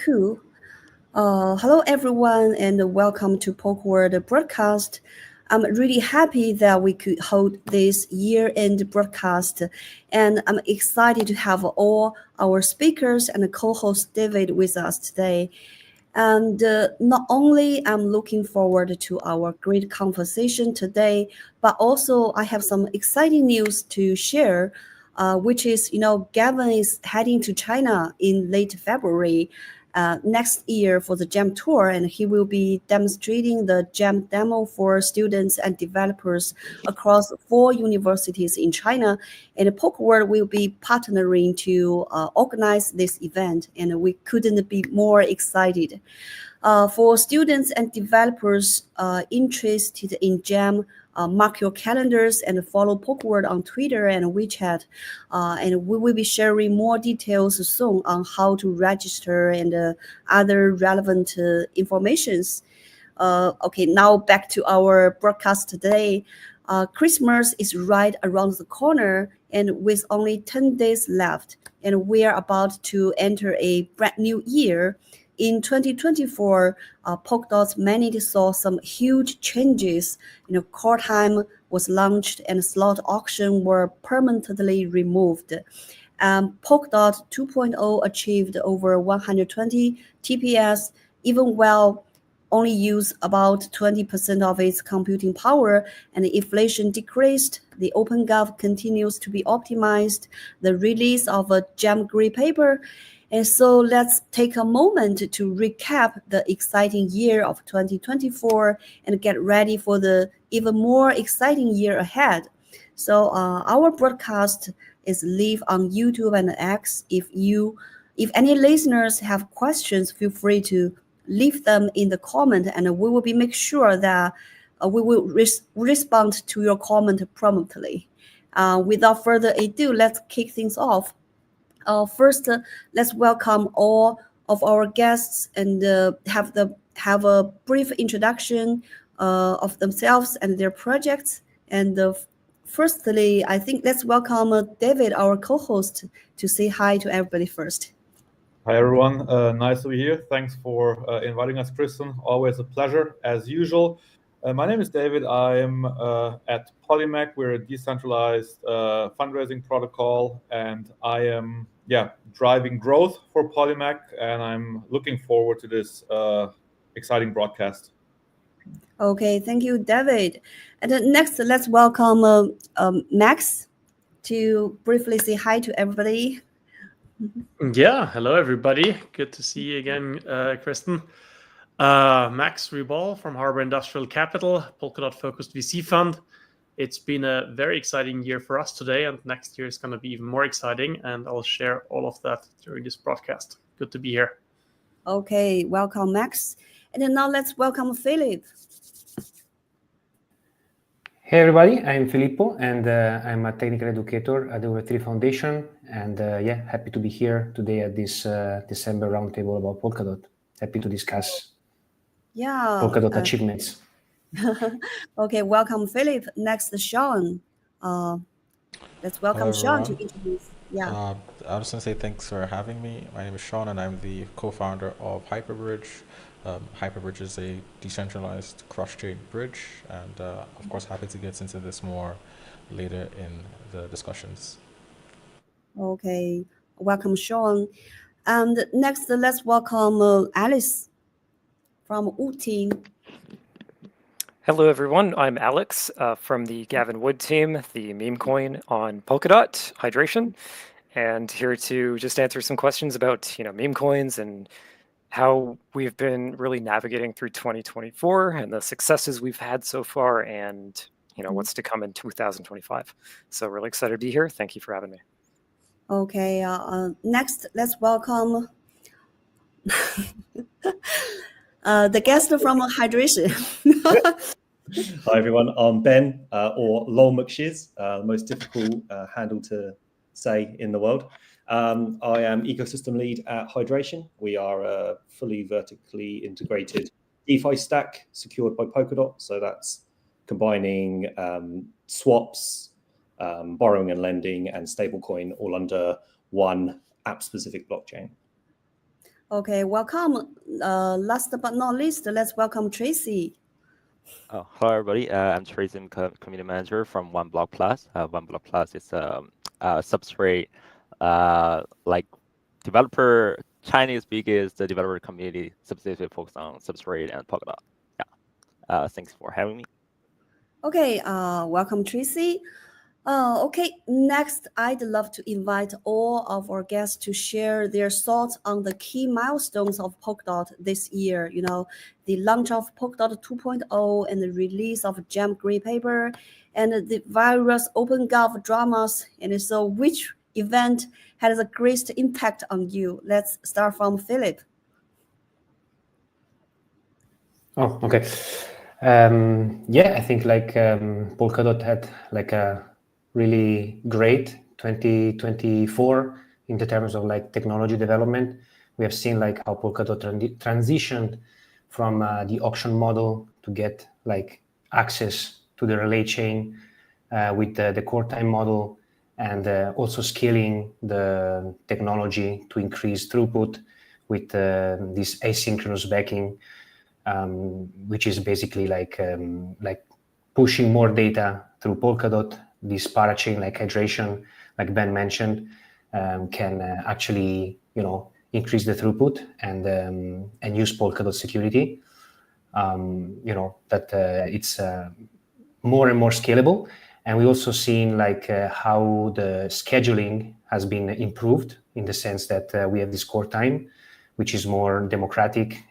Cool. Hello, everyone, and welcome to Polkadot broadcast. I'm really happy that we could hold this year-end broadcast, and I'm excited to have all our speakers and co-host David with us today. And not only I'm looking forward to our great conversation today, but also I have some exciting news to share, which is, Gavin is heading to China in late February next year for the GEM tour, and he will be demonstrating the GEM demo for students and developers across 4 universities in China. And Polkadot will be partnering to organize this event, and we couldn't be more excited. For students and developers interested in GEM, mark your calendars and follow Polkadot on Twitter and WeChat. And we will be sharing more details soon on how to register and other relevant informations. Okay, now back to our broadcast today. Christmas is right around the corner, and with only 10 days left, and we are about to enter a brand new year. In 2024, Polkadot's mainnet saw some huge changes. Core time was launched and slot auction were permanently removed. Polkadot 2.0 achieved over 120 TPS, even while only use about 20% of its computing power, and the inflation decreased. The OpenGov continues to be optimized. The release of a GEM gray paper. And so let's take a moment to recap the exciting year of 2024 and get ready for the even more exciting year ahead. So our broadcast is live on YouTube and X. If any listeners have questions, feel free to leave them in the comment, and we will make sure that we will respond to your comment promptly. Without further ado, let's kick things off. First, let's welcome all of our guests and have a brief introduction of themselves and their projects. And firstly, I think let's welcome David, our co-host, to say hi to everybody first. Hi, everyone. Nice to be here. Thanks for inviting us, Kristen. Always a pleasure, as usual. My name is David. I'm at Polymac. We're a decentralized fundraising protocol, and I am driving growth for Polymac, and I'm looking forward to this exciting broadcast. Okay, thank you, David. And next, let's welcome Max to briefly say hi to everybody. Yeah, hello everybody. Good to see you again, Kristen. Max Ribal from Harbor Industrial Capital, Polkadot-focused VC fund. It's been a very exciting year for us today, and next year is going to be even more exciting, and I'll share all of that during this broadcast. Good to be here. Okay, welcome, Max. And then now let's welcome Philip. Hey everybody, I'm Filippo, and I'm a technical educator at the Web3 Foundation, and happy to be here today at this December roundtable about Polkadot. Happy to discuss Polkadot achievements. Okay, welcome, Philip. Next, Sean. Let's welcome Sean to introduce. I was going to say thanks for having me. My name is Sean, and I'm the co-founder of Hyperbridge. Hyperbridge is a decentralized cross-chain bridge, and of course happy to get into this more later in the discussions. Okay, welcome, Sean. And next, let's welcome Alice from Wood team. Hello, everyone. I'm Alex from the Gavin Wood team, the meme coin on Polkadot hydration, and here to just answer some questions about meme coins and how we've been really navigating through 2024 and the successes we've had so far, and what's to come in 2025. So really excited to be here. Thank you for having me. Okay, next let's welcome the guest from hydration. Hi everyone, I'm Ben, or Lol McShiz, the most difficult handle to say in the world. I am ecosystem lead at Hydration. We are a fully vertically integrated DeFi stack secured by Polkadot. So that's combining swaps, borrowing and lending, and stablecoin all under one app-specific blockchain. Okay, welcome. Last but not least, let's welcome Tracy. Oh, hello everybody. I'm Tracy, I'm community manager from One Block Plus. One Block Plus is a substrate like developer, Chinese biggest developer community specifically focused on substrate and Polkadot. Yeah. Thanks for having me. Okay, welcome Tracy. Okay, next, I'd love to invite all of our guests to share their thoughts on the key milestones of Polkadot this year. You know, the launch of Polkadot 2.0 and the release of Gem Green Paper and the various OpenGov dramas. And so, which event had the greatest impact on you? Let's start from Philip. Oh, okay. I think like Polkadot had like a really great 2024 in the terms of like technology development. We have seen like how Polkadot transitioned from the auction model to get like access to the relay chain with the core time model, and also scaling the technology to increase throughput with this asynchronous backing. Which is basically like pushing more data through Polkadot. This parachain like hydration, like Ben mentioned, can actually increase the throughput and use Polkadot security. That it's more and more scalable. And we also seen like how the scheduling has been improved in the sense that we have this core time, which is more democratic.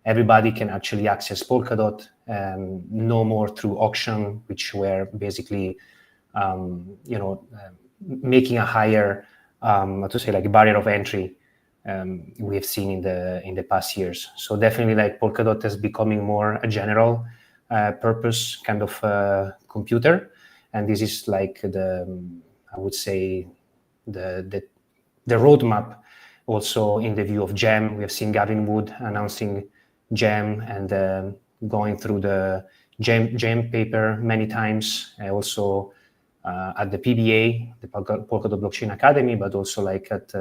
Everybody can actually access Polkadot, no more through auction, which were basically, making a higher, barrier of entry. We have seen in the past years. So definitely, like Polkadot is becoming more a general purpose kind of computer, and this is like the roadmap. Also, in the view of Gem, we have seen Gavin Wood announcing Gem and going through the Gem paper many times. Also at the PBA, the Polkadot Blockchain Academy, but also like at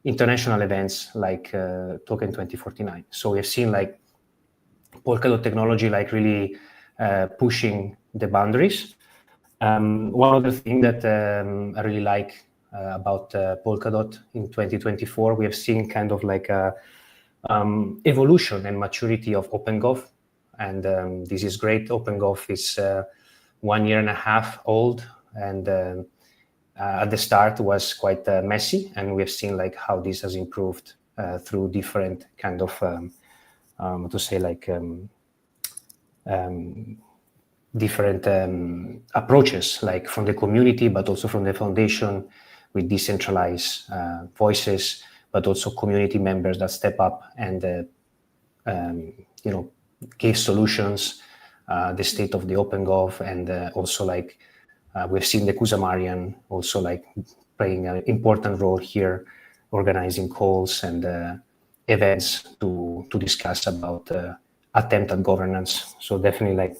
international events like Token 2049. So we have seen like Polkadot technology like really pushing the boundaries. One other thing that I really like about Polkadot in 2024, we have seen kind of like a evolution and maturity of OpenGov, and this is great. OpenGov is 1.5 years old, and at the start was quite messy, and we have seen like how this has improved through different kind of different approaches, like from the community, but also from the foundation with decentralized voices, but also community members that step up and gave solutions, the state of the OpenGov, and also like we've seen the Kusamarian also like playing an important role here, organizing calls and events to discuss about attempt at governance. So definitely like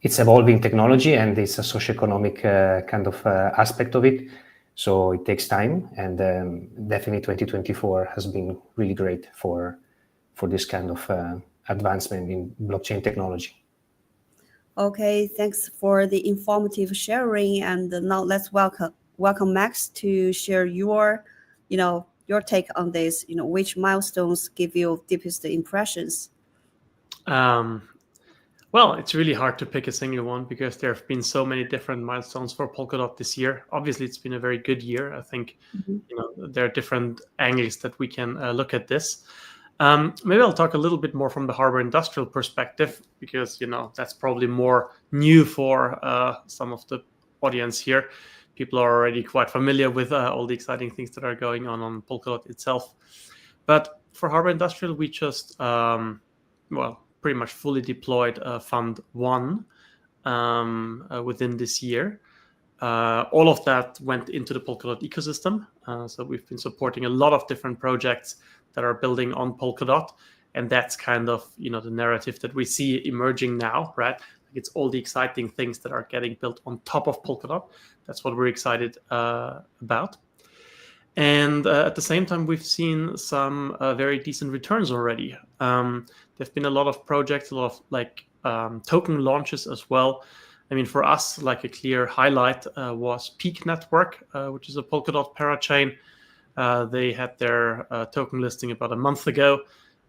it's evolving technology, and it's a socioeconomic kind of aspect of it. So it takes time, and definitely 2024 has been really great for this kind of advancement in blockchain technology. Okay, thanks for the informative sharing. And now let's welcome Max to share your take on this. Which milestones give you deepest impressions? Well, it's really hard to pick a single one because there have been so many different milestones for Polkadot this year. Obviously, it's been a very good year. I think there are different angles that we can look at this. Maybe I'll talk a little bit more from the Harbor Industrial perspective because that's probably more new for some of the audience here. People are already quite familiar with all the exciting things that are going on Polkadot itself. But for Harbor Industrial, we just pretty much fully deployed Fund 1 within this year. All of that went into the Polkadot ecosystem. So we've been supporting a lot of different projects that are building on Polkadot. And that's kind of, the narrative that we see emerging now, right? It's all the exciting things that are getting built on top of Polkadot. That's what we're excited about. And And at the same time, we've seen some very decent returns already. There've been a lot of projects, a lot of like token launches as well. I mean, for us, like a clear highlight was Peak Network, which is a Polkadot parachain. They had their token listing about a month ago.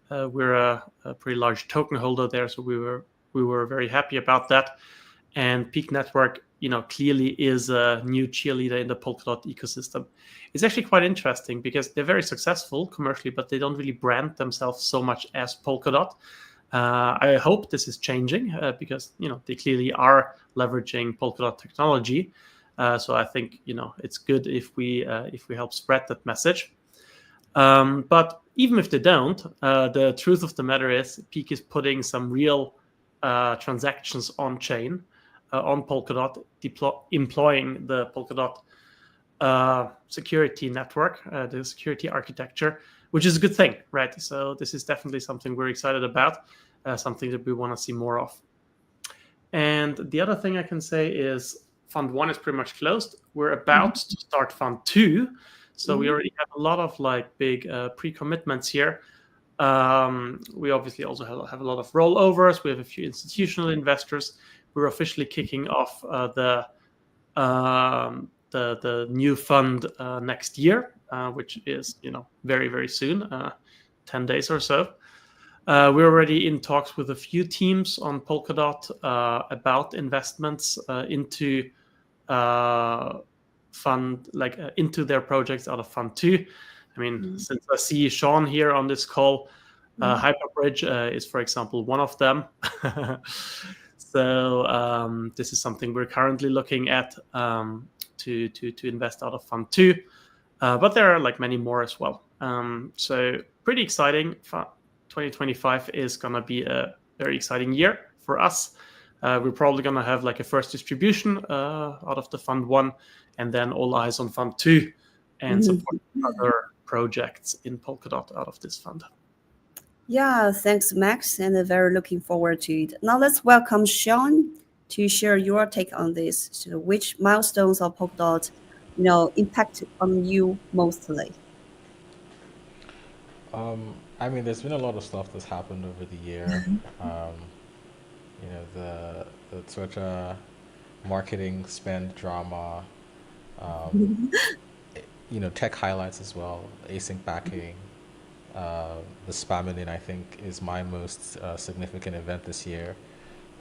We're a pretty large token holder there, so we were very happy about that. And Peak Network, clearly is a new cheerleader in the Polkadot ecosystem. It's actually quite interesting because they're very successful commercially, but they don't really brand themselves so much as Polkadot. I hope this is changing because they clearly are leveraging Polkadot technology. So I think it's good if we help spread that message. But even if they don't, the truth of the matter is Peak is putting some real transactions on chain on Polkadot, employing the Polkadot security network, the security architecture, which is a good thing, right? So this is definitely something we're excited about, something that we want to see more of. And the other thing I can say is Fund 1 is pretty much closed. We're about to start Fund 2. So we already have a lot of like big pre-commitments here. We obviously also have a lot of rollovers. We have a few institutional investors. We're officially kicking off the new fund next year, which is very, very soon, 10 days or so. We're already in talks with a few teams on Polkadot about investments into into their projects out of Fund 2. I mean, since I see Sean here on this call, Hyperbridge is, for example, one of them. So this is something we're currently looking at to invest out of Fund 2. But there are like many more as well. So pretty exciting. 2025 is going to be a very exciting year for us. We're probably going to have like a first distribution out of the Fund 1, and then all eyes on Fund 2 and support other projects in Polkadot out of this fund. Yeah, thanks, Max, and very looking forward to it. Now let's welcome Sean to share your take on this. So which milestones of Polkadot, impacted on you mostly? I mean, there's been a lot of stuff that's happened over the year. The Twitter marketing spend drama, tech highlights as well, async backing. The spamming, I think, is my most significant event this year,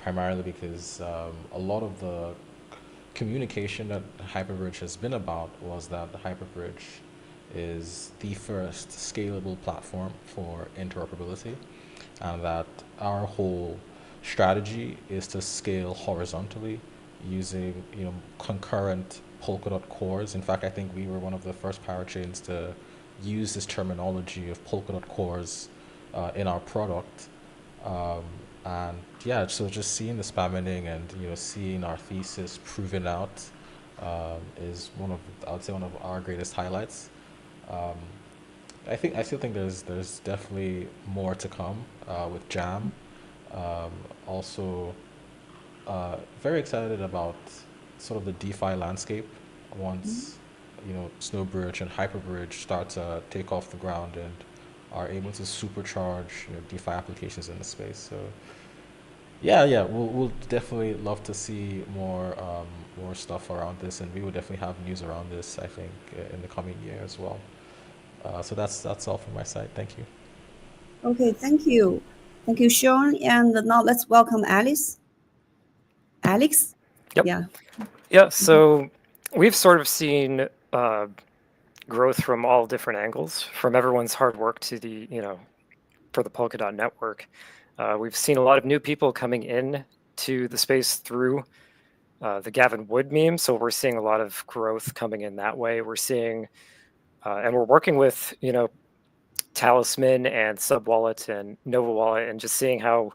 primarily because a lot of the communication that Hyperbridge has been about was that Hyperbridge is the first scalable platform for interoperability, and that our whole strategy is to scale horizontally using concurrent Polkadot cores. In fact, I think we were one of the first parachains to use this terminology of Polkadot cores in our product. And yeah, so just seeing the spamming and seeing our thesis proven out is I would say one of our greatest highlights. I still think there's definitely more to come with Jam. Also, very excited about sort of the DeFi landscape once Snowbridge and Hyperbridge start to take off the ground and are able to supercharge DeFi applications in the space. So yeah, we'll definitely love to see more stuff around this, and we will definitely have news around this, I think, in the coming year as well. So that's all from my side. Thank you. Okay, thank you, Sean. And now let's welcome Alex. Yep. Yeah. So we've sort of seen growth from all different angles, from everyone's hard work to the for the Polkadot network. We've seen a lot of new people coming in to the space through the Gavin Wood meme. So we're seeing a lot of growth coming in that way. We're seeing, and we're working with, Talisman and Subwallet and Nova Wallet, and just seeing how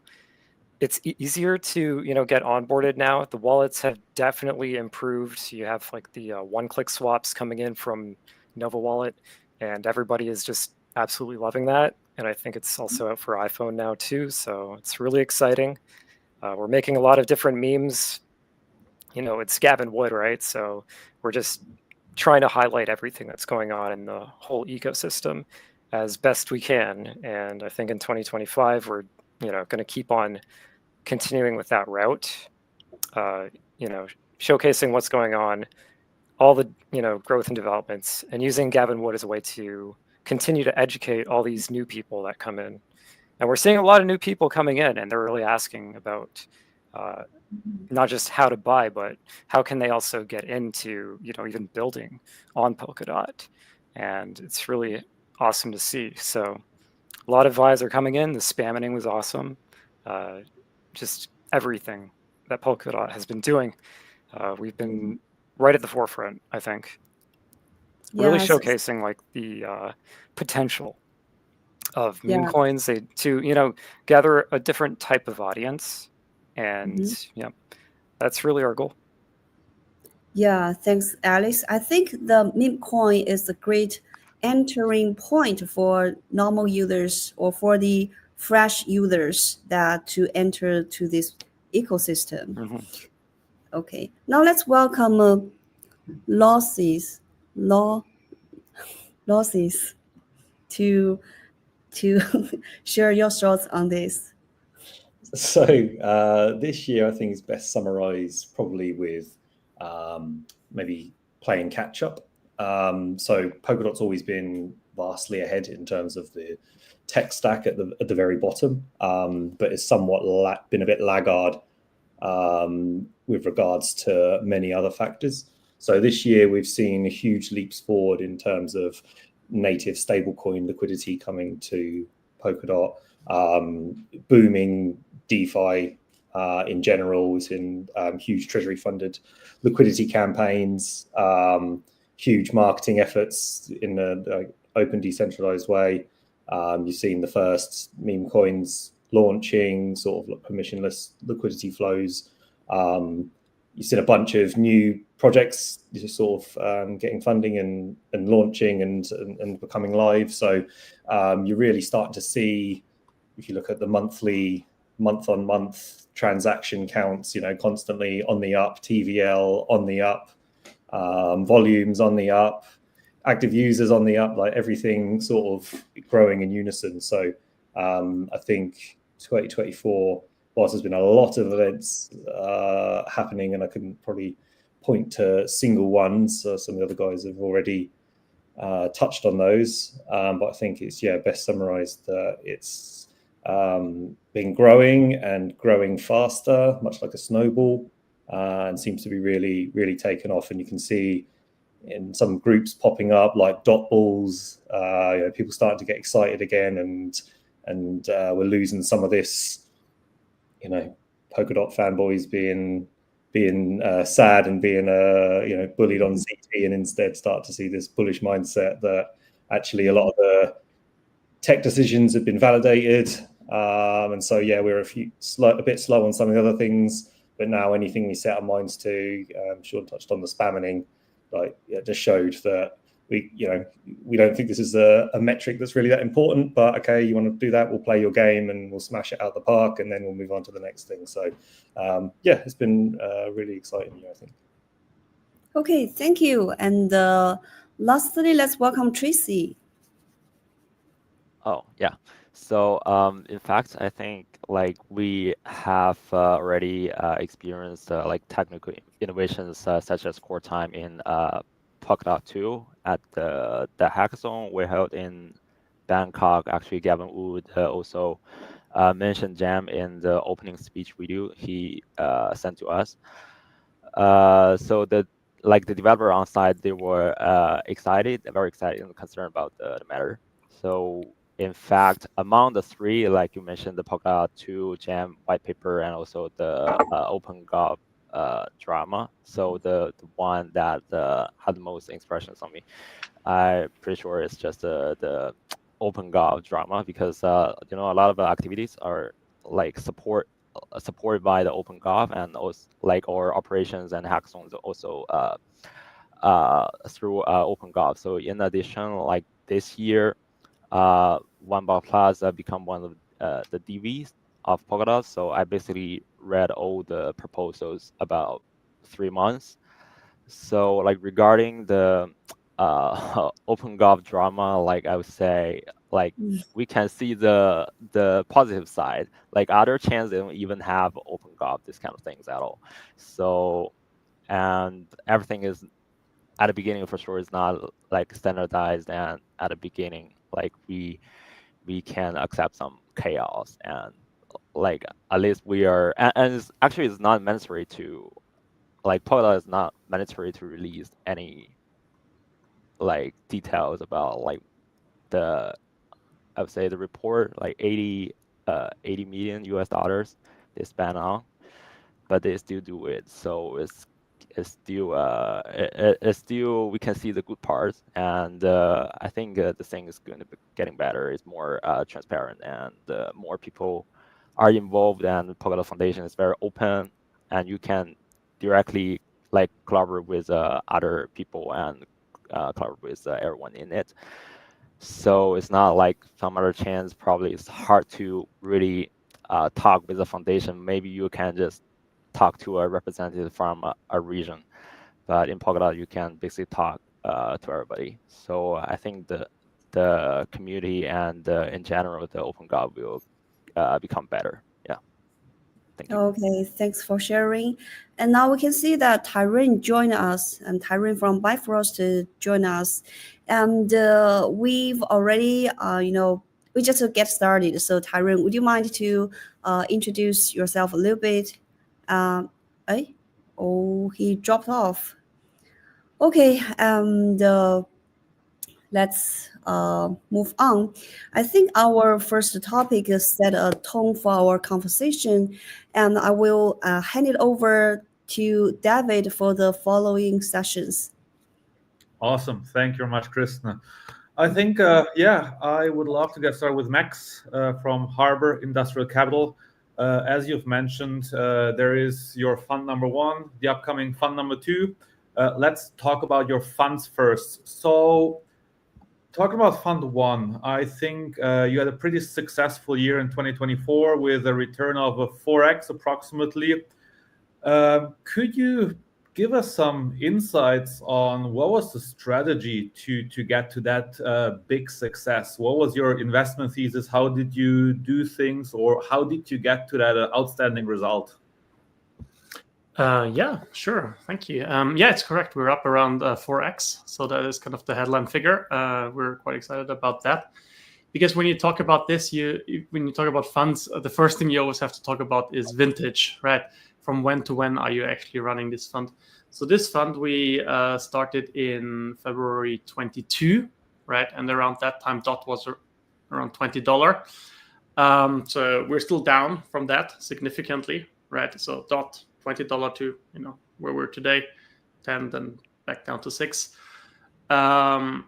it's easier to, get onboarded now. The wallets have definitely improved. You have like the one-click swaps coming in from Nova Wallet, and everybody is just absolutely loving that. And I think it's also out for iPhone now too. So it's really exciting. We're making a lot of different memes. It's Gavin Wood, right? So we're just trying to highlight everything that's going on in the whole ecosystem as best we can. And I think in 2025, we're going to keep on continuing with that route, showcasing what's going on, all the growth and developments, and using Gavin Wood as a way to continue to educate all these new people that come in. And we're seeing a lot of new people coming in, and they're really asking about not just how to buy, but how can they also get into even building on Polkadot. And it's really awesome to see. So a lot of buys are coming in. The spamming was awesome. Just everything that Polkadot has been doing. We've been right at the forefront, I think. Really Yes. showcasing like the potential of meme Yeah. coins to gather a different type of audience, and that's really our goal. Yeah, thanks, Alex. I think the meme coin is a great entering point for normal users or for the fresh users that to enter to this ecosystem. Okay, now let's welcome Losses to share your thoughts on this. So this year, I think is best summarized probably with maybe playing catch up. So Polkadot's always been vastly ahead in terms of the tech stack at the very bottom, but it's somewhat been a bit laggard with regards to many other factors. So this year we've seen huge leaps forward in terms of native stablecoin liquidity coming to Polkadot, booming DeFi in general. We've seen huge treasury funded liquidity campaigns, huge marketing efforts in an open decentralized way. You've seen the first meme coins launching, sort of like permissionless liquidity flows. You've seen a bunch of new projects just sort of getting funding and launching and becoming live. So you're really starting to see, if you look at the month-on-month transaction counts, constantly on the up, TVL on the up, volumes on the up, active users on the up, like everything sort of growing in unison. So I think 2024, whilst there's been a lot of events happening, and I couldn't probably point to single ones, some of the other guys have already touched on those, but I think it's best summarized that it's been growing and growing faster, much like a snowball, and seems to be really, really taken off. And you can see in some groups popping up like dot balls, people starting to get excited again, and we're losing some of this, Polkadot fanboys being sad and being bullied on ZT, and instead start to see this bullish mindset that actually a lot of the tech decisions have been validated. And so we're a bit slow on some of the other things, but now anything we set our minds to, Sean touched on the spamming, just showed that we don't think this is a metric that's really that important, but okay, you want to do that, we'll play your game and we'll smash it out the park, and then we'll move on to the next thing. So it's been a really exciting year, I think. Okay, thank you. And lastly, let's welcome Tracy. Oh, yeah. So in fact, I think we have already experienced technical innovations such as core time in Polkadot 2 at the hackathon we held in Bangkok. Actually, Gavin Wood also mentioned Jam in the opening speech video he sent to us. So the developer on site, they were very excited and concerned about the matter. So in fact, among the three, like you mentioned, the Polkadot 2 Jam white paper and also the OpenGov drama. So the one that had the most expressions on me, I'm pretty sure it's just the OpenGov drama, because a lot of the activities are supported by the OpenGov, and also our operations and hackathons also through OpenGov. So in addition, this year, One Block Plaza become one of the DVs of Polkadot. So I basically read all the proposals about 3 months So like regarding the OpenGov drama, like I would say, like we can see the positive side. Like other chains, they don't even have OpenGov, this kind of things at all. So and everything is at the beginning for sure is not like standardized, and at the beginning like we can accept some chaos, and like at least we are, and it's actually it's not mandatory to like Polkadot is not mandatory to release any like details about like the I would say the report like 80 million US dollars they spent on, but they still do it. So it's still it's still we can see the good parts, and I think the thing is going to be getting better. It's more transparent, and more people are involved, and the Polkadot Foundation is very open, and you can directly like collaborate with other people and collaborate with everyone in it. So it's not like some other chains. Probably it's hard to really talk with the foundation. Maybe you can just talk to a representative from a region, but in Polkadot you can basically talk to everybody. So I think the community and in general the OpenGov will become better. Yeah. Thank you. Okay, thanks for sharing. And now we can see that Tyrone joined us, and Tyrone from Bifrost joined us. And we've already, we just get started. So Tyrone, would you mind to introduce yourself a little bit? Oh, he dropped off. Okay, and let's move on. I think our first topic is set a tone for our conversation, and I will hand it over to David for the following sessions. Awesome. Thank you very much, Kristen. I think, I would love to get started with Max from Harbor Industrial Capital. As you've mentioned, there is your fund number 1, the upcoming fund number 2. Let's talk about your funds first. So talking about Fund 1, I think you had a pretty successful year in 2024 with a return of 4x approximately. Could you give us some insights on what was the strategy to get to that big success? What was your investment thesis? How did you do things, or how did you get to that outstanding result? Yeah, sure. Thank you. Yeah, it's correct. We're up around 4x. So that is kind of the headline figure. We're quite excited about that. Because when you talk about this, when you talk about funds, the first thing you always have to talk about is vintage, right? From when to when are you actually running this fund? So this fund we started in February 22, right? And around that time, DOT was around $20. So we're still down from that significantly, right? So DOT $20 to where we're today, 10, then back down to 6. And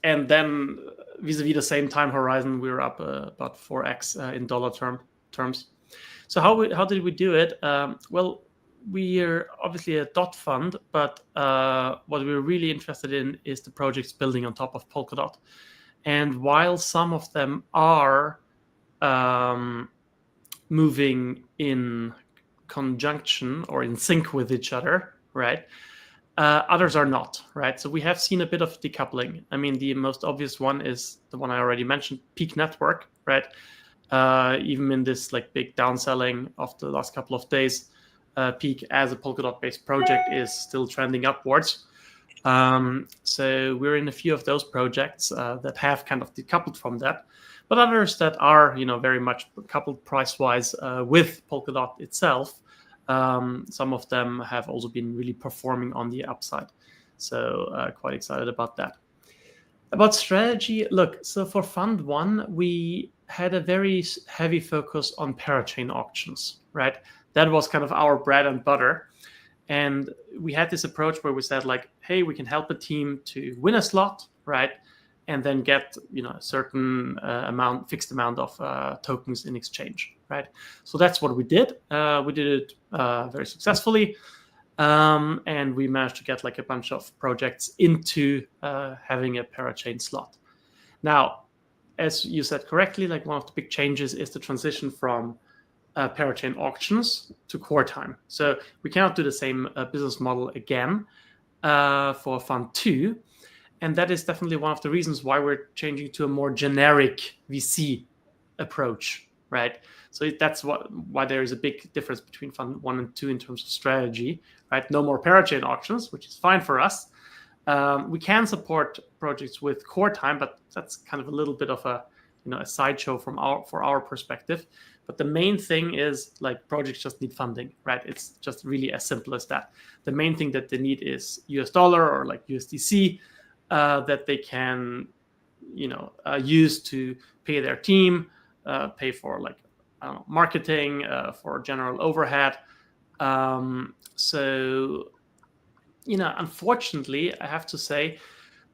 then vis-a-vis the same time horizon, we were up about 4x in dollar terms. So how did we do it? Well, we are obviously a DOT fund, but what we're really interested in is the projects building on top of Polkadot. And while some of them are moving in conjunction or in sync with each other, right? Others are not, right? So we have seen a bit of decoupling. I mean, the most obvious one is the one I already mentioned, Peak Network, right? Even in this like big downselling of the last couple of days, Peak as a Polkadot-based project is still trending upwards. So we're in a few of those projects that have kind of decoupled from that, but others that are, very much coupled price-wise with Polkadot itself. Some of them have also been really performing on the upside. So quite excited about that. About strategy, look, so for Fund 1, we had a very heavy focus on parachain auctions, right? That was kind of our bread and butter. And we had this approach where we said like, hey, we can help a team to win a slot, right? And then get a certain fixed amount of tokens in exchange, right? So that's what we did. We did it very successfully, and we managed to get like a bunch of projects into having a parachain slot. Now, as you said correctly, like one of the big changes is the transition from parachain auctions to core time. So we cannot do the same business model again. for Fund 2. And that is definitely one of the reasons why we're changing to a more generic VC approach, right? So that's why there is a big difference between Fund 1 and 2 in terms of strategy, right? No more parachain auctions, which is fine for us. We can support projects with core time, but that's kind of a little bit of a sideshow for our perspective. But the main thing is like projects just need funding, right? It's just really as simple as that. The main thing that they need is US dollar or like USDC that they can, use to pay their team, pay for like marketing, for general overhead. So, unfortunately, I have to say,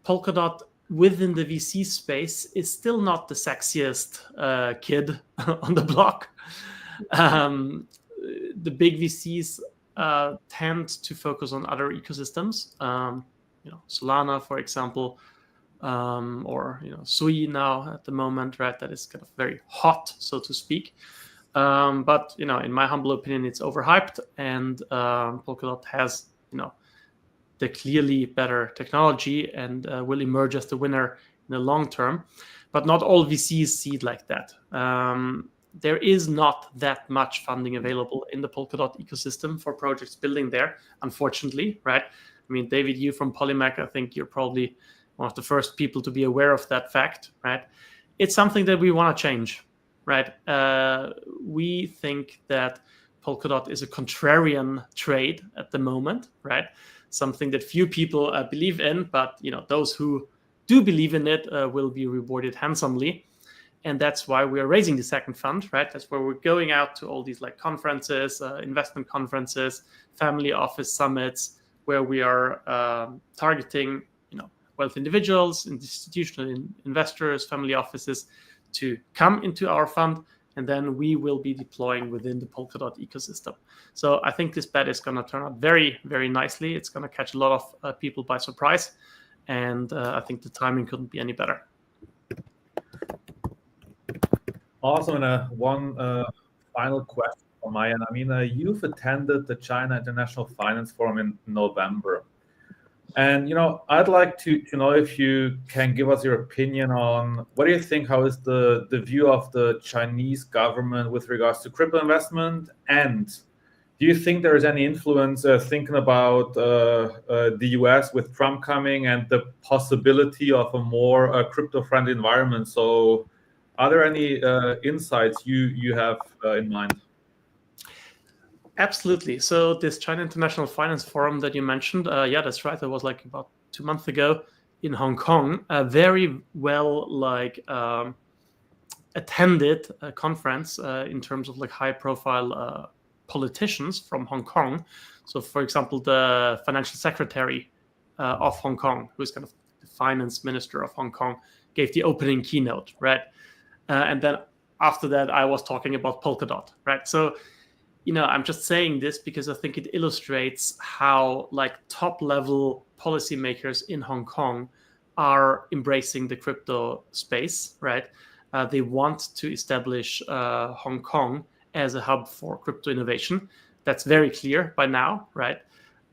Polkadot within the VC space is still not the sexiest kid on the block. The big VCs tend to focus on other ecosystems, Solana, for example, or Sui now at the moment, right? That is kind of very hot, so to speak. But in my humble opinion, it's overhyped, and Polkadot has the clearly better technology and will emerge as the winner in the long term. But not all VCs see it like that. There is not that much funding available in the Polkadot ecosystem for projects building there, unfortunately, right? I mean, David, you from Polymac, I think you're probably one of the first people to be aware of that fact, right? It's something that we want to change, right? We think that Polkadot is a contrarian trade at the moment, right? Something that few people believe in, but those who do believe in it will be rewarded handsomely. And that's why we are raising the second fund, right? That's where we're going out to all these like conferences, investment conferences, family office summits, where we are targeting, wealth individuals, institutional investors, family offices to come into our fund, and then we will be deploying within the Polkadot ecosystem. So I think this bet is going to turn out very, very nicely. It's going to catch a lot of people by surprise, and I think the timing couldn't be any better. Awesome. And one final question from my end. I mean, you've attended the China International Finance Forum in November. And, I'd like to know if you can give us your opinion on what do you think, how is the view of the Chinese government with regards to crypto investment? And do you think there is any influence thinking about the US with Trump coming and the possibility of a more crypto-friendly environment? So are there any insights you have in mind? Absolutely. So this China International Finance Forum that you mentioned, yeah, that's right. That was like about 2 months ago in Hong Kong. A very well attended conference in terms of like high profile politicians from Hong Kong. So for example, the financial secretary of Hong Kong, who is kind of the finance minister of Hong Kong, gave the opening keynote, right? And then after that, I was talking about Polkadot, right? So I'm just saying this because I think it illustrates how like top level policymakers in Hong Kong are embracing the crypto space, right? They want to establish Hong Kong as a hub for crypto innovation. That's very clear by now, right?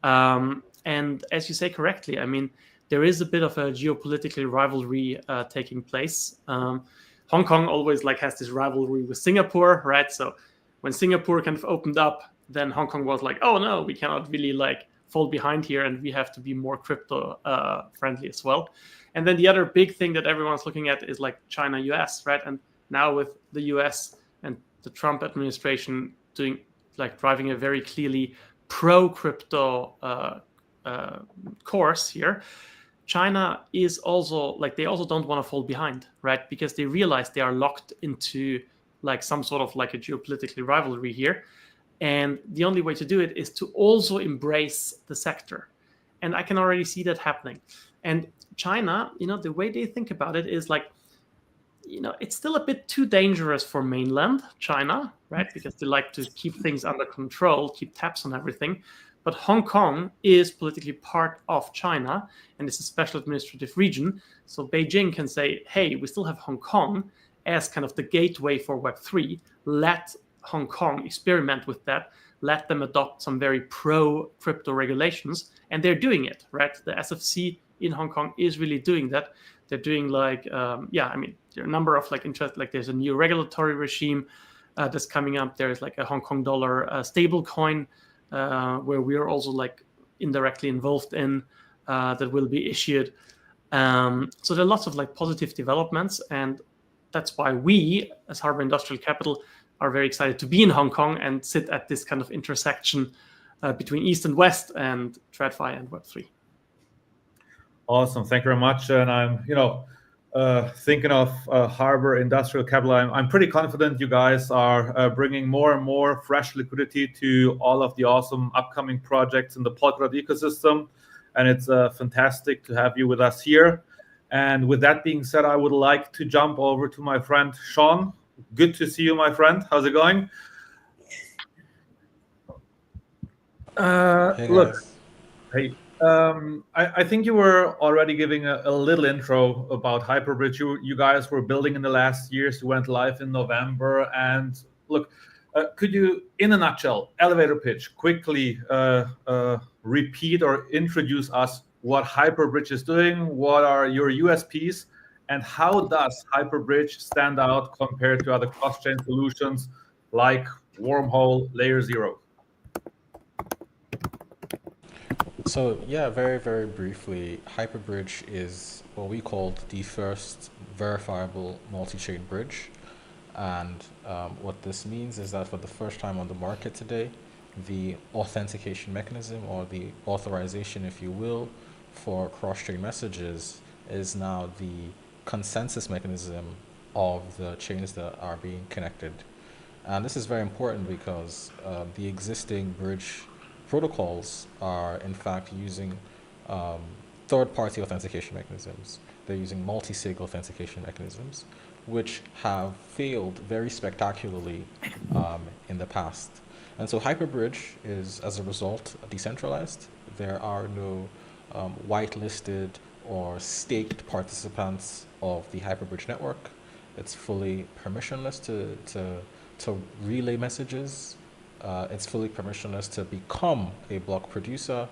And as you say correctly, I mean, there is a bit of a geopolitical rivalry taking place. Hong Kong always like has this rivalry with Singapore, right? So when Singapore kind of opened up, then Hong Kong was like, oh no, we cannot really like fall behind here, and we have to be more crypto friendly as well. And then the other big thing that everyone's looking at is like China, US, right? And now with the US and the Trump administration driving a very clearly pro crypto course here, China is also like, they also don't want to fall behind, right? Because they realize they are locked into like some sort of like a geopolitical rivalry here. And the only way to do it is to also embrace the sector. And I can already see that happening. And China, the way they think about it is like, it's still a bit too dangerous for mainland China, right? Because they like to keep things under control, keep tabs on everything. But Hong Kong is politically part of China, and it's a special administrative region. So Beijing can say, hey, we still have Hong Kong as kind of the gateway for Web3. Let Hong Kong experiment with that. let them adopt some very pro-crypto regulations, and they're doing it, right? The SFC in Hong Kong is really doing that. They're doing like, there are a number of there's a new regulatory regime that's coming up. There's like a Hong Kong dollar stable coin where we're also like indirectly involved in that will be issued. So there are lots of like positive developments, and that's why we, as Harbor Industrial Capital, are very excited to be in Hong Kong and sit at this kind of intersection between East and West and TradFi and Web3. Awesome, thank you very much. And I'm, thinking of Harbor Industrial Capital. I'm pretty confident you guys are bringing more and more fresh liquidity to all of the awesome upcoming projects in the Polkadot ecosystem. And it's fantastic to have you with us here. And with that being said, I would like to jump over to my friend Sean. Good to see you, my friend. How's it going? Hey Look, guys. hey. I think you were already giving a little intro about Hyperbridge. You guys were building in the last years. You went live in November. And look, could you, in a nutshell, elevator pitch, quickly repeat or introduce us what Hyperbridge is doing, what are your USPs, and how does Hyperbridge stand out compared to other cross-chain solutions like Wormhole, Layer 0? So yeah, very, very briefly, Hyperbridge is what we called the first verifiable multi-chain bridge. And what this means is that for the first time on the market today, the authentication mechanism, or the authorization, if you will, for cross-chain messages is now the consensus mechanism of the chains that are being connected. And this is very important because the existing bridge protocols are in fact using third-party authentication mechanisms. They're using multi-sig authentication mechanisms, which have failed very spectacularly in the past. And so Hyperbridge is, as a result, decentralized. There are no whitelisted or staked participants of the Hyperbridge network. It's fully permissionless to relay messages. It's fully permissionless to become a block producer.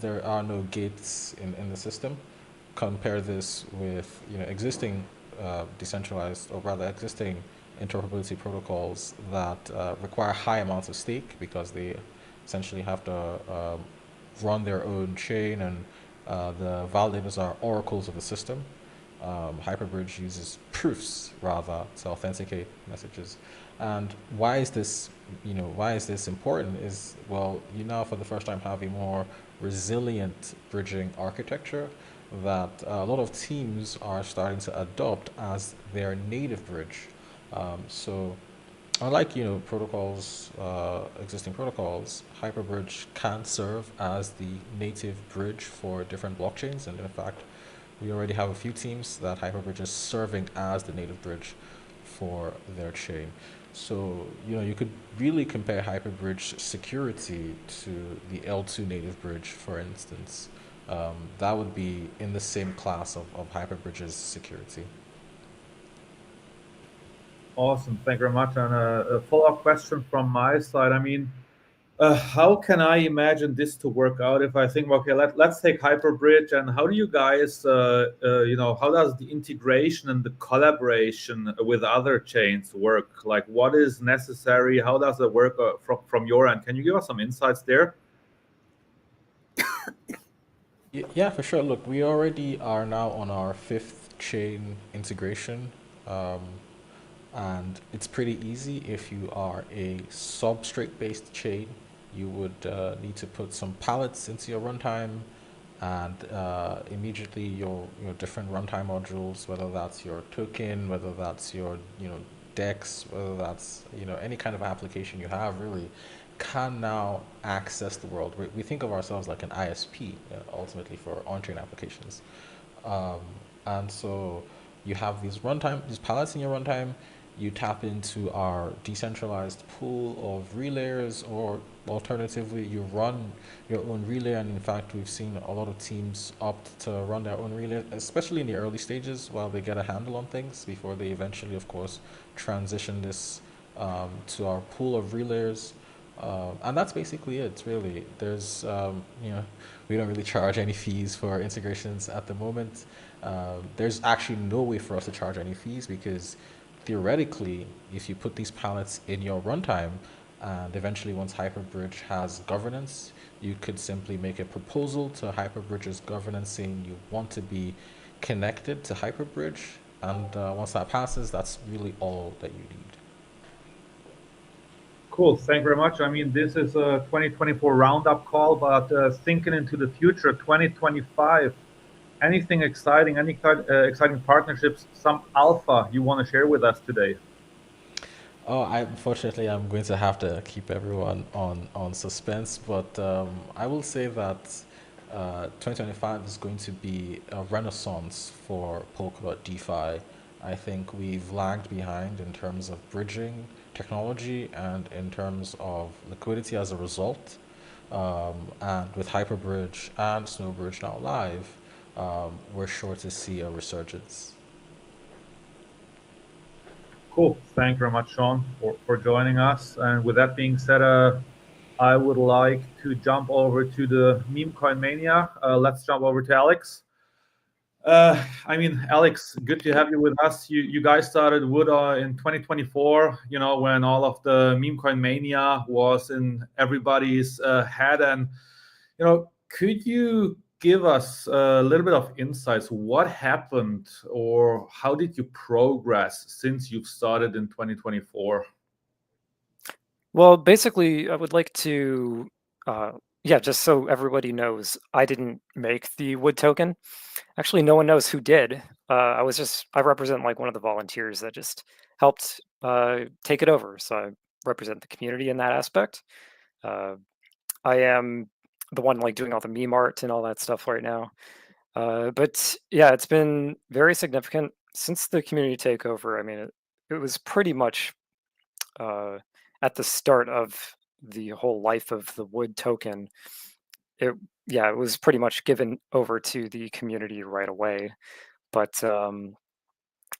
There are no gates in the system. Compare this with existing decentralized, or rather existing interoperability protocols that require high amounts of stake because they essentially have to run their own chain, and the validators are oracles of the system. Hyperbridge uses proofs rather to authenticate messages. And why is this important is, well, you now for the first time have a more resilient bridging architecture that a lot of teams are starting to adopt as their native bridge. So unlike protocols, existing protocols, Hyperbridge can serve as the native bridge for different blockchains, and in fact, we already have a few teams that Hyperbridge is serving as the native bridge for their chain. So you could really compare Hyperbridge security to the L2 native bridge, for instance. That would be in the same class of Hyperbridge's security. Awesome, thank you very much. And a follow-up question from my side. I mean, how can I imagine this to work out if I think, okay, let's take Hyperbridge, and how do you guys, how does the integration and the collaboration with other chains work? Like, what is necessary? How does it work from your end? Can you give us some insights there? Yeah, for sure. Look, we already are now on our 5th chain integration. And it's pretty easy. If you are a substrate-based chain, you would need to put some pallets into your runtime, and immediately your different runtime modules, whether that's your token, whether that's your DEX, whether that's any kind of application you have, really can now access the world. We think of ourselves like an ISP, ultimately, for on-chain applications. And so you have these pallets in your runtime. You tap into our decentralized pool of relayers, or alternatively, you run your own relay. And in fact, we've seen a lot of teams opt to run their own relay, especially in the early stages while they get a handle on things, before they eventually, of course, transition this to our pool of relayers. And that's basically it, really. There's, we don't really charge any fees for integrations at the moment. There's actually no way for us to charge any fees because theoretically, if you put these palettes in your runtime, and eventually once Hyperbridge has governance, you could simply make a proposal to Hyperbridge's governance saying you want to be connected to Hyperbridge, and once that passes, that's really all that you need. Cool. Thank you very much. I mean, this is a 2024 roundup call, but thinking into the future, 2025, anything exciting, any exciting partnerships, some alpha you want to share with us today? Oh, unfortunately, I'm going to have to keep everyone on suspense, but I will say that 2025 is going to be a renaissance for Polkadot DeFi. I think we've lagged behind in terms of bridging technology and in terms of liquidity as a result. And with Hyperbridge and Snowbridge now live, we're sure to see a resurgence. Cool. Thank you very much, Sean, for joining us. And with that being said, I would like to jump over to the meme coin mania. Let's jump over to Alex. I mean, Alex, good to have you with us. You guys started Wood in 2024, when all of the meme coin mania was in everybody's head. And, could you give us a little bit of insights? What happened or how did you progress since you've started in 2024? Well, basically, I would like to, just so everybody knows, I didn't make the Wood token. Actually, no one knows who did. I represent like one of the volunteers that just helped take it over. So I represent the community in that aspect. I am the one like doing all the meme art and all that stuff right now. But yeah, it's been very significant since the community takeover. I mean, it was pretty much at the start of the whole life of the Wood token. It was pretty much given over to the community right away. But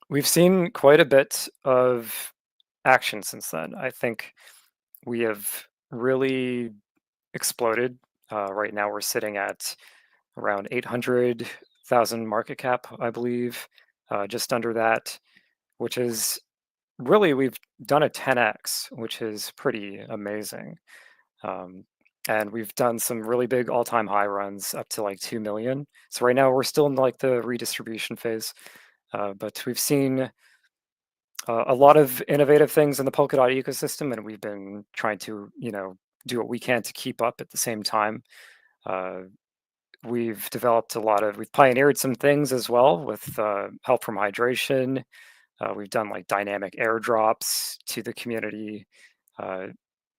we've seen quite a bit of action since then. I think we have really exploded. Right now, we're sitting at around 800,000 market cap, I believe, just under that, which is really, we've done a 10x, which is pretty amazing. And we've done some really big all-time high runs up to like 2 million. So right now we're still in like the redistribution phase, but we've seen a lot of innovative things in the Polkadot ecosystem, and we've been trying to, do what we can to keep up at the same time. We've pioneered some things as well with help from hydration. We've done like dynamic airdrops to the community.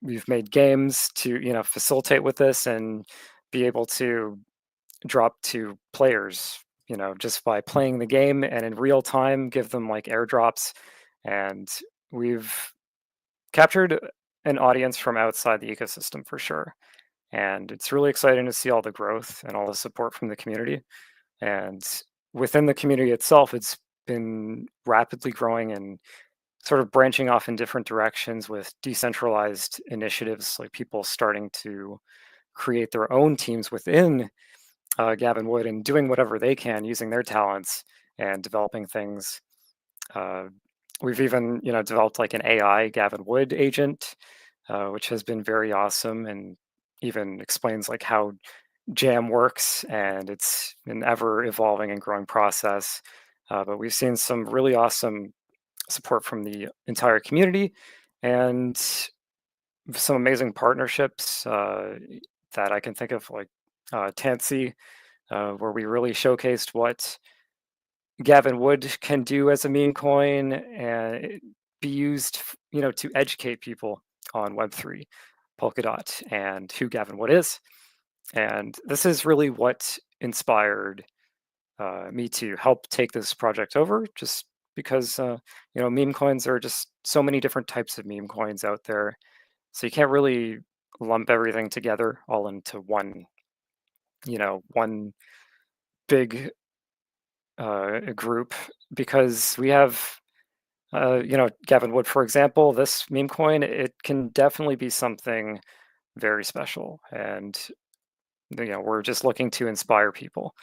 We've made games to, facilitate with this and be able to drop to players, just by playing the game and in real time give them like airdrops. And we've captured an audience from outside the ecosystem for sure. And it's really exciting to see all the growth and all the support from the community. And within the community itself, it's been rapidly growing and sort of branching off in different directions with decentralized initiatives, like people starting to create their own teams within Gavin Wood and doing whatever they can using their talents and developing things. We've even, developed like an AI Gavin Wood agent, which has been very awesome and even explains like how Jam works, and it's an ever evolving and growing process. But we've seen some really awesome support from the entire community and some amazing partnerships that I can think of, like Tansy, where we really showcased what Gavin Wood can do as a meme coin and be used, to educate people on Web3, Polkadot, and who Gavin Wood is. And this is really what inspired me to help take this project over, just because, meme coins are just so many different types of meme coins out there. So you can't really lump everything together all into one big group, because we have Gavin Wood, for example, this meme coin, it can definitely be something very special. And, we're just looking to inspire people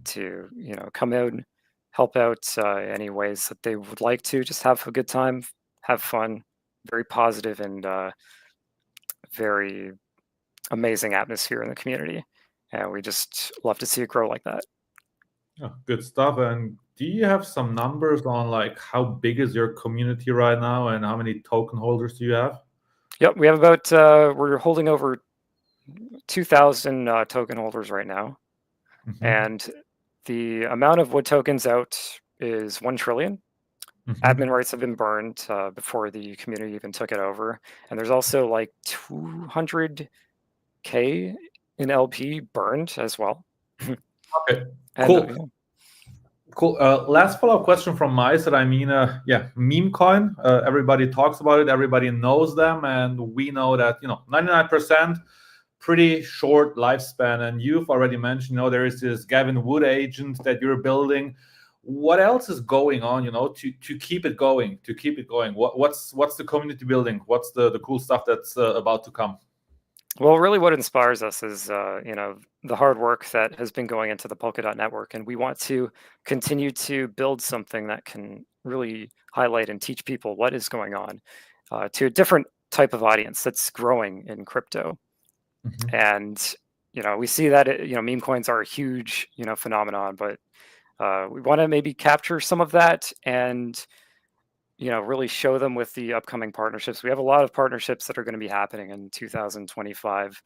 to, come out and help out any ways that they would like to. Just have a good time, have fun, very positive and very amazing atmosphere in the community. And we just love to see it grow like that. Oh, good stuff. And do you have some numbers on like how big is your community right now and how many token holders do you have? Yep, we have about we're holding over 2,000 token holders right now, and the amount of wood tokens out is 1 trillion. Admin rights have been burned before the community even took it over, and there's also like 200K in LP burned as well. Okay, And, cool. Cool. Last follow-up question from my side. I mean, meme coin. Everybody talks about it. Everybody knows them, and we know that 99% pretty short lifespan. And you've already mentioned, there is this Gavin Wood agent that you're building. What else is going on? To keep it going. To keep it going. What's the community building? What's the cool stuff that's about to come? Well, really what inspires us is, the hard work that has been going into the Polkadot network. And we want to continue to build something that can really highlight and teach people what is going on to a different type of audience that's growing in crypto. And, we see that, meme coins are a huge, phenomenon, but we want to maybe capture some of that and really show them with the upcoming partnerships. We have a lot of partnerships that are going to be happening in 2025.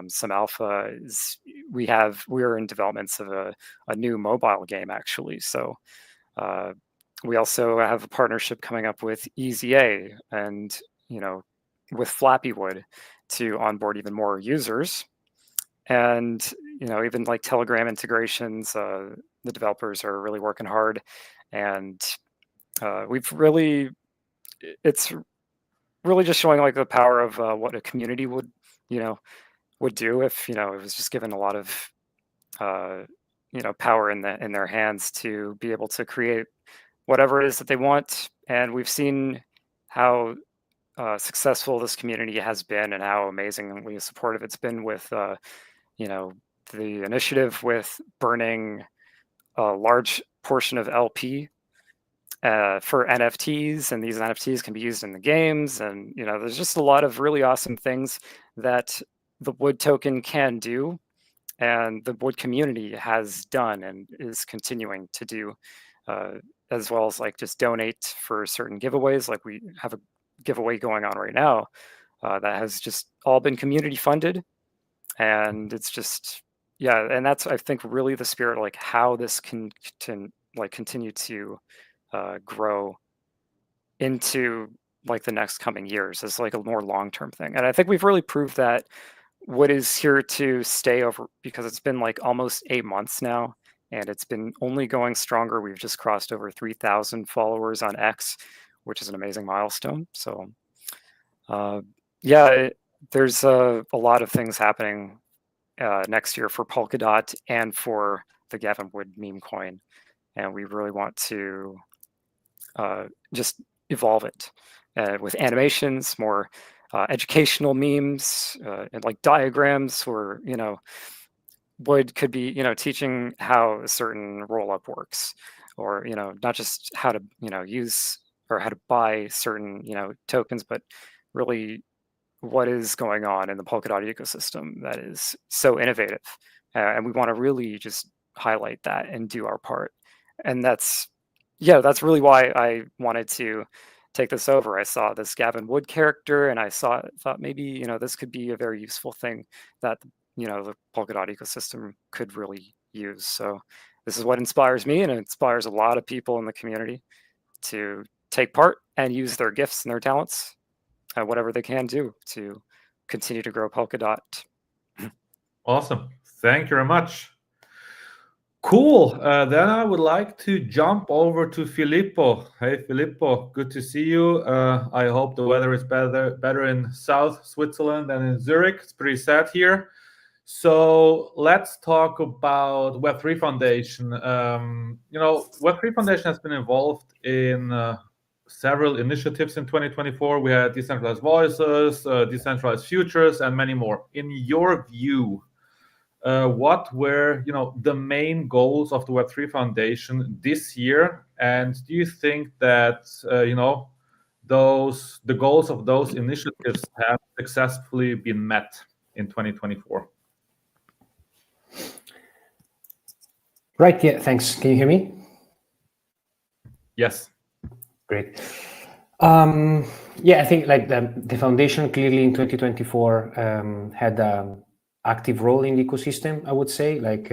Some alpha we're in developments of a new mobile game, actually. So we also have a partnership coming up with EZA and, with Flappywood to onboard even more users. And, even like Telegram integrations, the developers are really working hard. And it's really just showing like the power of what a community would do if it was just given a lot of power in their hands to be able to create whatever it is that they want. And we've seen how successful this community has been and how amazingly supportive it's been with the initiative with burning a large portion of LP for NFTs, and these NFTs can be used in the games. And there's just a lot of really awesome things that the Wood token can do, and the Wood community has done and is continuing to do, as well as like just donate for certain giveaways. Like we have a giveaway going on right now that has just all been community funded, and it's just and that's, I think, really the spirit, like how this can like continue to grow into like the next coming years as like a more long-term thing. And I think we've really proved that Wood is here to stay over, because it's been like almost 8 months now, and it's been only going stronger. We've just crossed over 3,000 followers on X, which is an amazing milestone. So there's a lot of things happening next year for Polkadot and for the Gavin Wood meme coin, and we really want to just evolve it with animations, more educational memes, and like diagrams, or Wood could be teaching how a certain roll-up works, or not just how to use or how to buy certain tokens, but really what is going on in the Polkadot ecosystem that is so innovative. And we want to really just highlight that and do our part. And that's really why I wanted to take this over. I saw this Gavin Wood character, and I thought maybe this could be a very useful thing that the Polkadot ecosystem could really use. So this is what inspires me, and it inspires a lot of people in the community to take part and use their gifts and their talents, whatever they can do to continue to grow Polkadot. Awesome. Thank you very much. Cool. Then I would like to jump over to Filippo. Hey, Filippo, good to see you. I hope the weather is better in South Switzerland than in Zurich. It's pretty sad here. So let's talk about Web3 Foundation. Web3 Foundation has been involved in several initiatives in 2024. We had decentralized voices, decentralized futures, and many more. In your view, what were the main goals of the Web3 Foundation this year, and do you think that the goals of those initiatives have successfully been met in 2024? Right. Yeah. Thanks. Can you hear me? Yes. Great. Yeah, I think like the foundation clearly in 2024 had an active role in the ecosystem, I would say. Like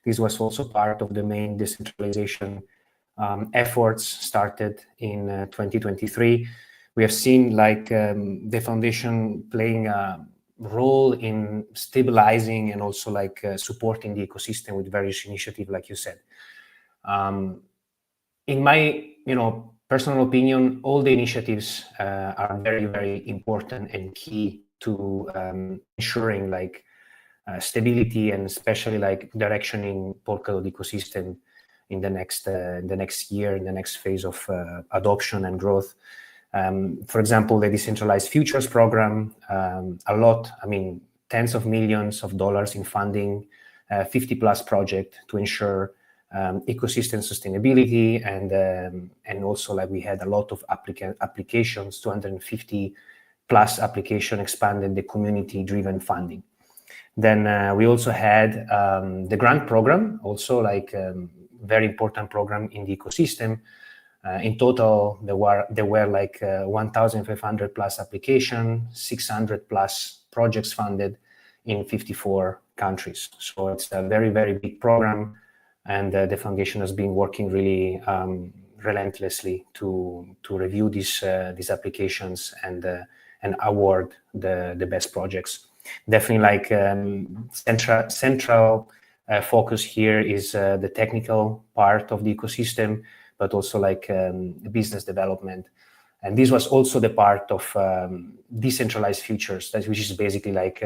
this was also part of the main decentralization efforts started in 2023. We have seen like the foundation playing a role in stabilizing and also like supporting the ecosystem with various initiatives, like you said. In my personal opinion, all the initiatives are very, very important and key to ensuring like stability and especially like directioning Polkadot ecosystem in the next year, in the next phase of adoption and growth. For example, the decentralized futures program, tens of millions of dollars in funding, 50 plus projects to ensure ecosystem sustainability, and also like we had a lot of applications, 250 plus application expanded the community-driven funding. Then we also had the grant program, also like very important program in the ecosystem. In total, there were like 1,500 plus application, 600 plus projects funded in 54 countries. So it's a very, very big program. And the foundation has been working really relentlessly to review these applications and award the best projects. Definitely, like central focus here is the technical part of the ecosystem, but also like business development. And this was also the part of decentralized futures, which is basically like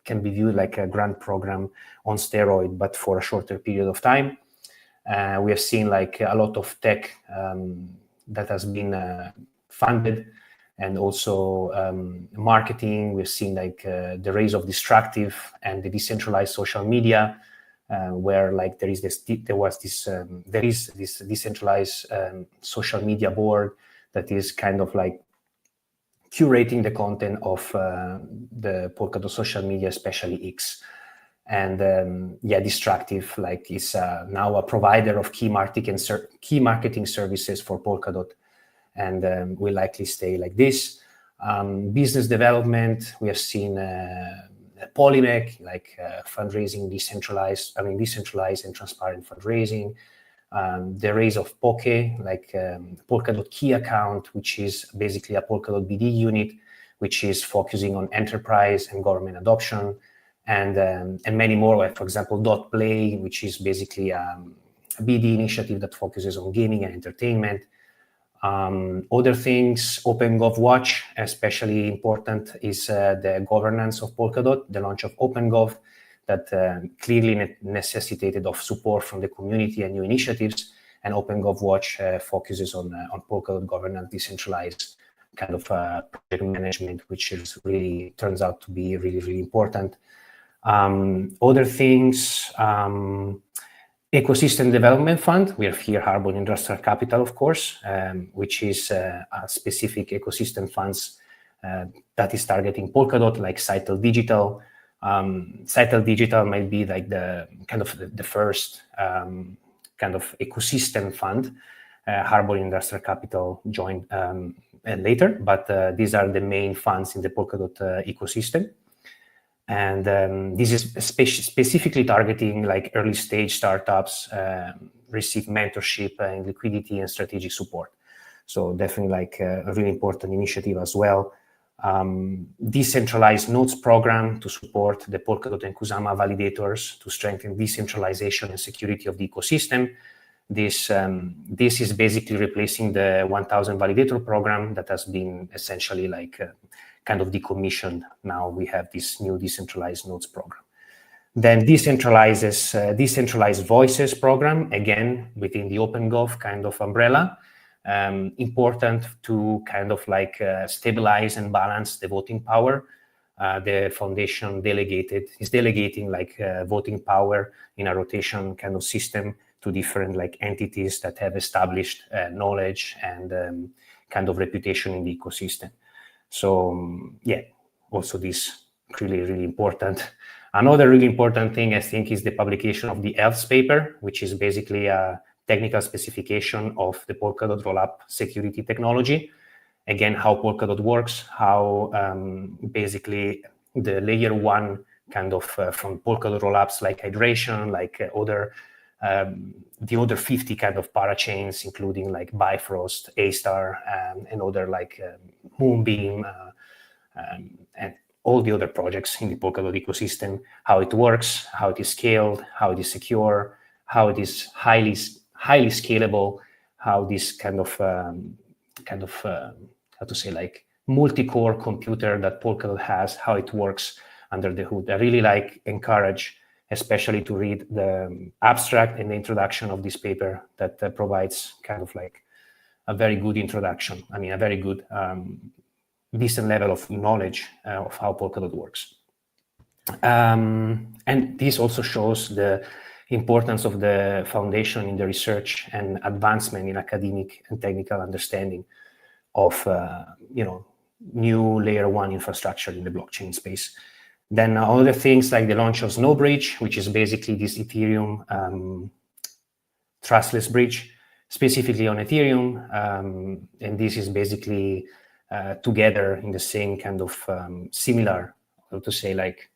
can be viewed like a grant program on steroid, but for a shorter period of time. We have seen like a lot of tech that has been funded, and also marketing. We've seen like the rise of Distractive and the decentralized social media, where like there is this decentralized social media board that is kind of like curating the content of the Polkadot social media, especially X. And Distractive like is now a provider of key marketing services for Polkadot, and will likely stay like this. Business development, we have seen Polymec, like fundraising, decentralized and transparent fundraising. The rise of Poke, like Polkadot Key Account, which is basically a Polkadot BD unit, which is focusing on enterprise and government adoption, and many more. Like, for example, .play, which is basically a BD initiative that focuses on gaming and entertainment. Other things, OpenGov Watch, especially important, is the governance of Polkadot, the launch of OpenGov, that clearly necessitated of support from the community and new initiatives. And OpenGov Watch focuses on Polkadot governance, decentralized kind of project management, which is really turns out to be really, really important. Other things, Ecosystem Development Fund. We have here Harbor Industrial Capital, of course, which is a specific ecosystem funds that is targeting Polkadot, like Cytel Digital. Cytel Digital might be like the kind of the first kind of ecosystem fund. Harbor Industrial Capital joined later, but these are the main funds in the Polkadot ecosystem. And this is specifically targeting like early stage startups, receive mentorship and liquidity and strategic support. So definitely like a really important initiative as well. Decentralized nodes program to support the Polkadot and Kusama validators to strengthen decentralization and security of the ecosystem. This is basically replacing the 1000 validator program that has been essentially like kind of decommissioned. Now we have this new decentralized nodes program. Then decentralized voices program, again within the OpenGov kind of umbrella, important to kind of like stabilize and balance the voting power. The foundation is delegating like voting power in a rotation kind of system to different like entities that have established knowledge and kind of reputation in the ecosystem. So yeah, also this really important. Another really important thing I think is the publication of the ELSE paper, which is basically a technical specification of the Polkadot rollup security technology. Again, how Polkadot works, how basically the layer one kind of from Polkadot rollups like hydration, like the other 50 kind of parachains, including like Bifrost, A-Star, and other like Moonbeam, and all the other projects in the Polkadot ecosystem, how it works, how it is scaled, how it is secure, how it is highly scalable, how this kind of how to say, like multi-core computer that Polkadot has, how it works under the hood. I really encourage especially to read the abstract and the introduction of this paper that provides kind of like a very good introduction. I mean, a very good decent level of knowledge of how Polkadot works. And this also shows the importance of the foundation in the research and advancement in academic and technical understanding of new layer one infrastructure in the blockchain space. Then other things like the launch of Snowbridge, which is basically this Ethereum trustless bridge, specifically on Ethereum, and this is basically together in the same kind of similar, how to say, like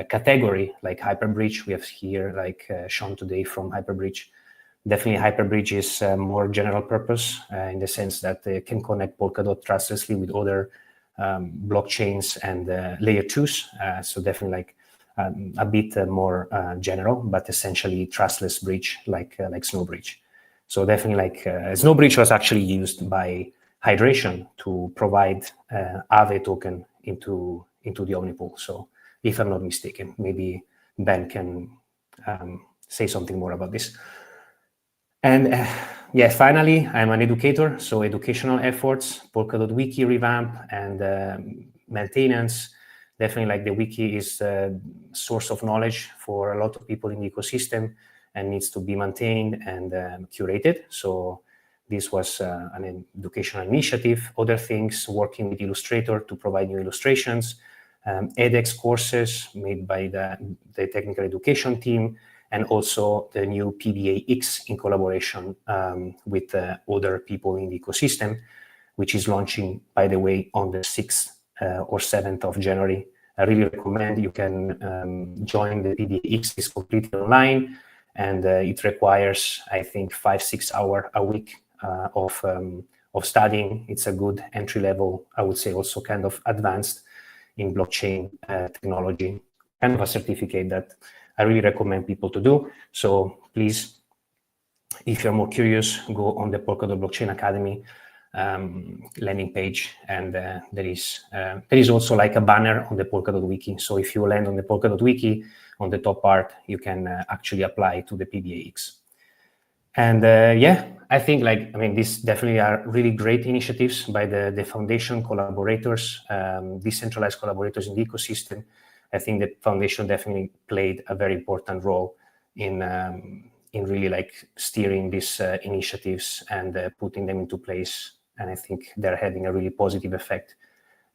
category, like Hyperbridge. We have here like shown today from Hyperbridge. Definitely Hyperbridge is more general purpose in the sense that it can connect Polkadot trustlessly with other blockchains and layer twos. So definitely like a bit more general, but essentially trustless bridge like Snowbridge. So definitely like Snowbridge was actually used by Hydration to provide Aave token into the Omnipool. So if I'm not mistaken, maybe Ben can say something more about this. And yeah, finally, I'm an educator, so educational efforts, Polkadot Wiki revamp and maintenance. Definitely like the wiki is a source of knowledge for a lot of people in the ecosystem and needs to be maintained and curated. So this was an educational initiative. Other things, working with Illustrator to provide new illustrations, edX courses made by the technical education team, and also the new PBAX in collaboration with other people in the ecosystem, which is launching, by the way, on the 6th or 7th of January. I really recommend you can join the PBAX. It's completely online, and it requires, I think, 5-6 hours a week of studying. It's a good entry level, I would say, also kind of advanced in blockchain technology, kind of a certificate that I really recommend people to do. So please, if you're more curious, go on the Polkadot Blockchain Academy landing page, and there is also like a banner on the Polkadot Wiki. So if you land on the Polkadot Wiki, on the top part, you can actually apply to the PBAX. And yeah, I think these definitely are really great initiatives by the foundation collaborators, decentralized collaborators in the ecosystem. I think the foundation definitely played a very important role in really like steering these initiatives and putting them into place. And I think they're having a really positive effect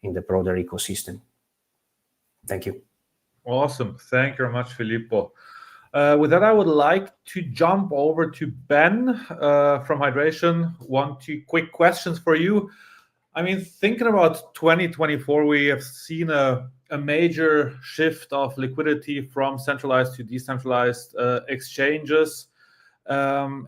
in the broader ecosystem. Thank you. Awesome. Thank you very much, Filippo. With that, I would like to jump over to Ben from Hydration. 1-2 quick questions for you. I mean, thinking about 2024, we have seen a major shift of liquidity from centralized to decentralized exchanges. And,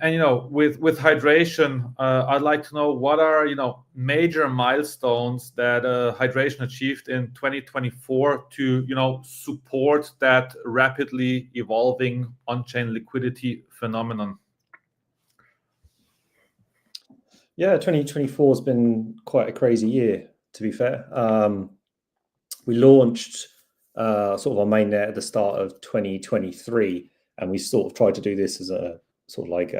with Hydration, I'd like to know what are, major milestones that Hydration achieved in 2024 to, support that rapidly evolving on-chain liquidity phenomenon. Yeah, 2024 has been quite a crazy year, to be fair. We launched sort of our mainnet at the start of 2023, and we sort of tried to do this as a sort of like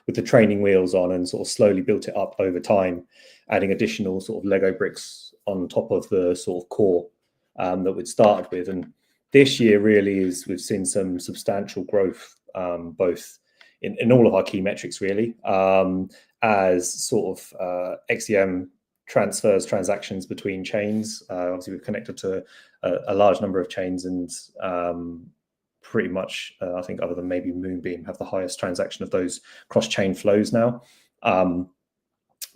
with the training wheels on, and sort of slowly built it up over time, adding additional sort of Lego bricks on top of the sort of core that we'd started with. And this year really we've seen some substantial growth, both in all of our key metrics really, as sort of XEM transactions between chains. Obviously we've connected to a large number of chains, and pretty much I think other than maybe Moonbeam have the highest transaction of those cross-chain flows now.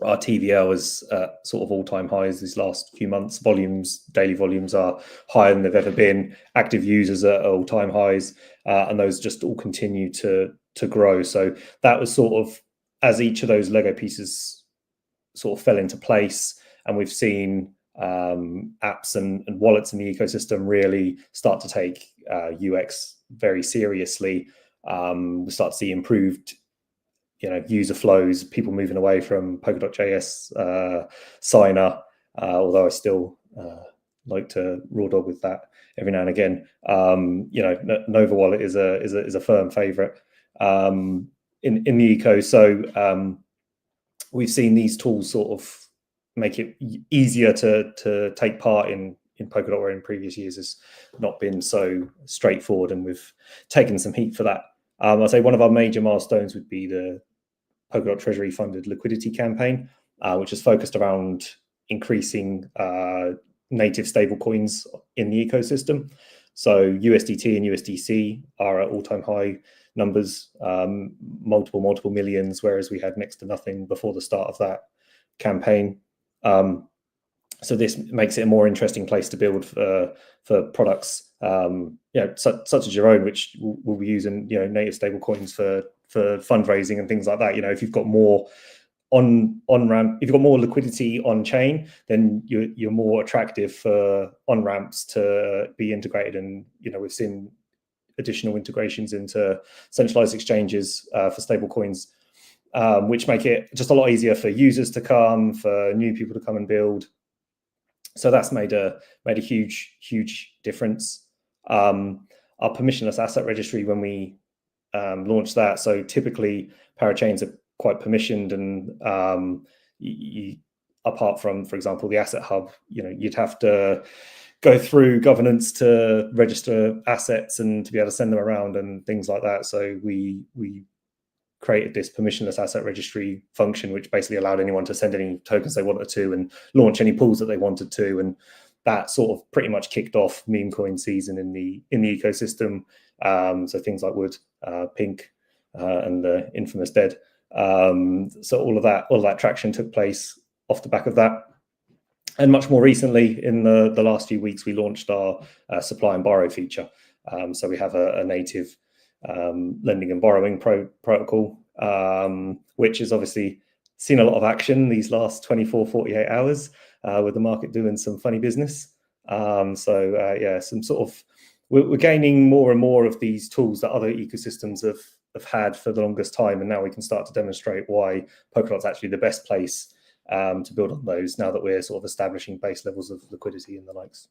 Our TVL is sort of all-time highs these last few months. Daily volumes are higher than they've ever been. Active users are all-time highs, and those just all continue to grow. So that was sort of as each of those Lego pieces sort of fell into place, and we've seen apps and wallets in the ecosystem really start to take UX very seriously. We start to see improved user flows, people moving away from Polkadot.js signer, although I still like to raw dog with that every now and again. Nova Wallet is a firm favorite in the eco. So we've seen these tools sort of make it easier to take part in Polkadot, where in previous years has not been so straightforward, and we've taken some heat for that. I'd say one of our major milestones would be the Polkadot Treasury funded liquidity campaign, which is focused around increasing native stablecoins in the ecosystem. So USDT and USDC are at all-time high numbers, multiple millions, whereas we had next to nothing before the start of that campaign. So this makes it a more interesting place to build for products, such as your own, which will be using native stablecoins for fundraising and things like that. If you've got more on ramp, if you've got more liquidity on chain, then you're more attractive for on ramps to be integrated. And we've seen additional integrations into centralized exchanges for stablecoins, which make it just a lot easier for users to come, for new people to come and build. So that's made a huge difference. Our permissionless asset registry, when we launched that, so typically parachains are quite permissioned, and apart from, for example, the asset hub, you'd have to go through governance to register assets and to be able to send them around and things like that. So we created this permissionless asset registry function, which basically allowed anyone to send any tokens they wanted to and launch any pools that they wanted to. And that sort of pretty much kicked off meme coin season in the ecosystem. So things like Wood, Pink, and the infamous Dead. So all of that traction took place off the back of that. And much more recently, in the last few weeks, we launched our supply and borrow feature. So we have a native lending and borrowing protocol, which has obviously seen a lot of action these last 48 hours, with the market doing some funny business. Some sort of we're gaining more and more of these tools that other ecosystems have had for the longest time, and now we can start to demonstrate why Polkadot's actually the best place to build on those, now that we're sort of establishing base levels of liquidity and the likes.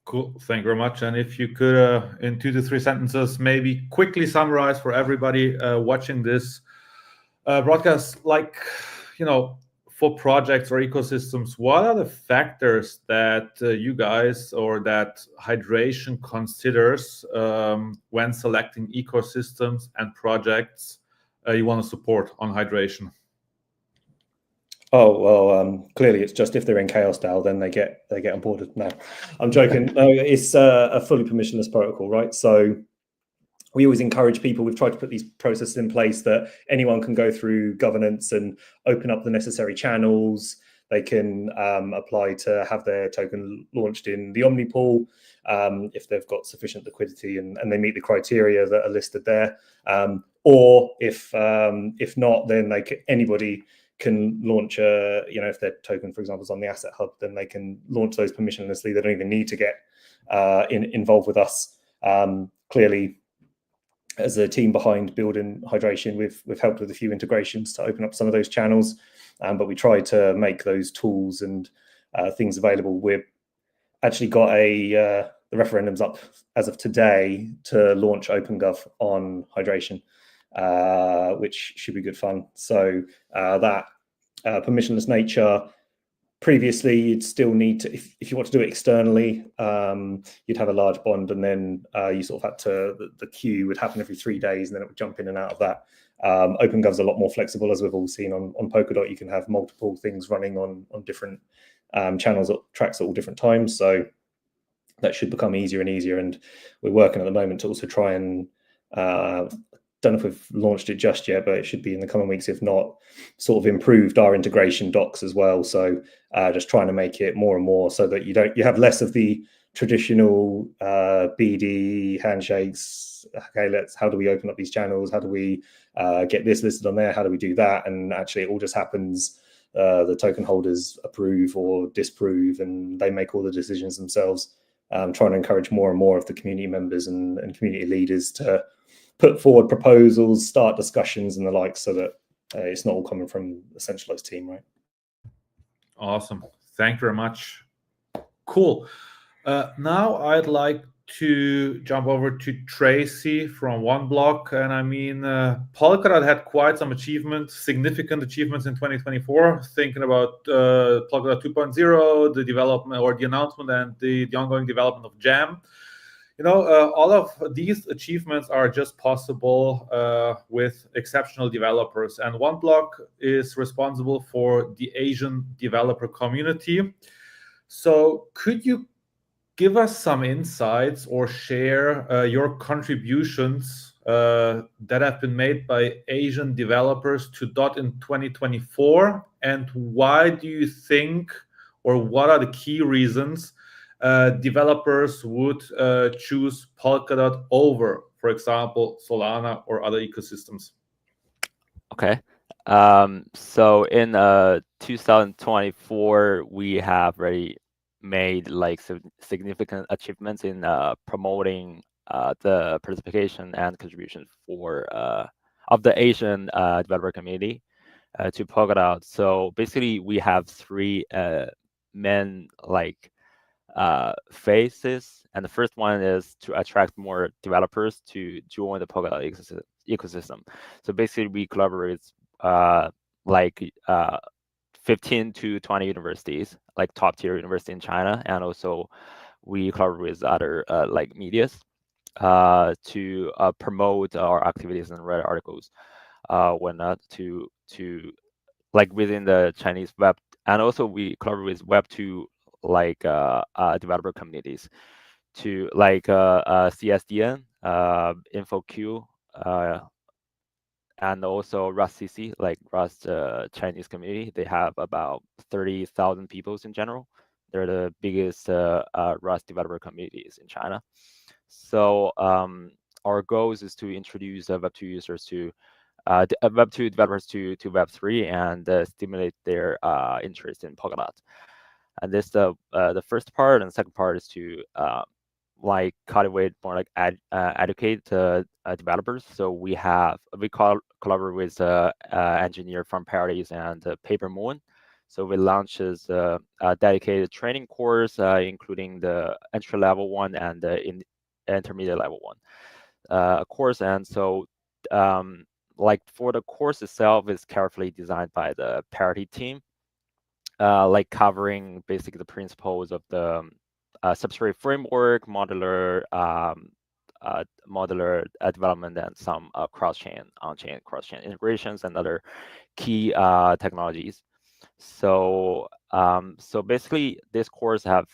Cool, thank you very much. And if you could, in 2 to 3 sentences, maybe quickly summarize for everybody watching this broadcast, for projects or ecosystems, what are the factors that you guys or that Hydration considers when selecting ecosystems and projects you want to support on Hydration? Oh, well, clearly it's just if they're in Chaos DAO, then they get onboarded. No, I'm joking. No, it's a fully permissionless protocol, right? So we always encourage people, we've tried to put these processes in place that anyone can go through governance and open up the necessary channels. They can apply to have their token launched in the Omni pool if they've got sufficient liquidity and they meet the criteria that are listed there. Or if not, then anybody can launch if their token, for example, is on the asset hub, then they can launch those permissionlessly. They don't even need to get involved with us. Clearly, as a team behind building Hydration, we've helped with a few integrations to open up some of those channels, but we try to make those tools and things available. We've actually got the the referendum's up as of today to launch OpenGov on hydration, which should be good fun. So that permissionless nature. Previously, you'd still need to, if you want to do it externally, you'd have a large bond, and then you sort of had to, the queue would happen every 3 days, and then it would jump in and out of that. OpenGov's a lot more flexible, as we've all seen on Polkadot. You can have multiple things running on different channels or tracks at all different times. So that should become easier and easier. And we're working at the moment to also try and don't know if we've launched it just yet, but it should be in the coming weeks, if not sort of improved our integration docs as well. So just trying to make it more and more so that you have less of the traditional BD handshakes. Okay, how do we open up these channels? How do we get this listed on there? How do we do that? And actually it all just happens. The token holders approve or disapprove, and they make all the decisions themselves. Trying to encourage more and more of the community members and community leaders to put forward proposals, start discussions and the like, so that it's not all coming from a centralized team, right? Awesome. Thank you very much. Cool. Now I'd like to jump over to Tracy from OneBlock. And I mean, Polkadot had quite some achievements, significant achievements in 2024, thinking about Polkadot 2.0, the development or the announcement and the ongoing development of Jam. You know, all of these achievements are just possible with exceptional developers. And OneBlock is responsible for the Asian developer community. So could you give us some insights or share your contributions that have been made by Asian developers to DOT in 2024? And why do you think, or what are the key reasons developers would choose Polkadot over, for example, Solana or other ecosystems? Okay. So in 2024, we have already made like significant achievements in promoting the participation and contribution for of the Asian developer community to Polkadot. So basically, we have three main like phases, and the first one is to attract more developers to join the Polkadot ecosystem. So basically, we collaborate like 15 to 20 universities, like top tier university in China, and also we collaborate with other like medias to promote our activities and write articles, whatnot to like within the Chinese web, and also we collaborate with Web2 like developer communities to like CSDN, InfoQ, and also Rust CC, like Rust Chinese community. They have about 30,000 people in general. They're the biggest Rust developer communities in China. So our goal is to introduce Web2 users to Web2 developers to Web3 and stimulate their interest in Polkadot. And this the first part, and the second part is to like cultivate more like educate developers. So we collaborate with engineer from Parodies and Paper Moon. So we launched a dedicated training course, including the entry level one and the intermediate level one course. And so like for the course itself is carefully designed by the Parody team, like covering basically the principles of the substrate framework, modular development, and some cross-chain, on-chain cross-chain integrations and other key technologies. So so basically this course have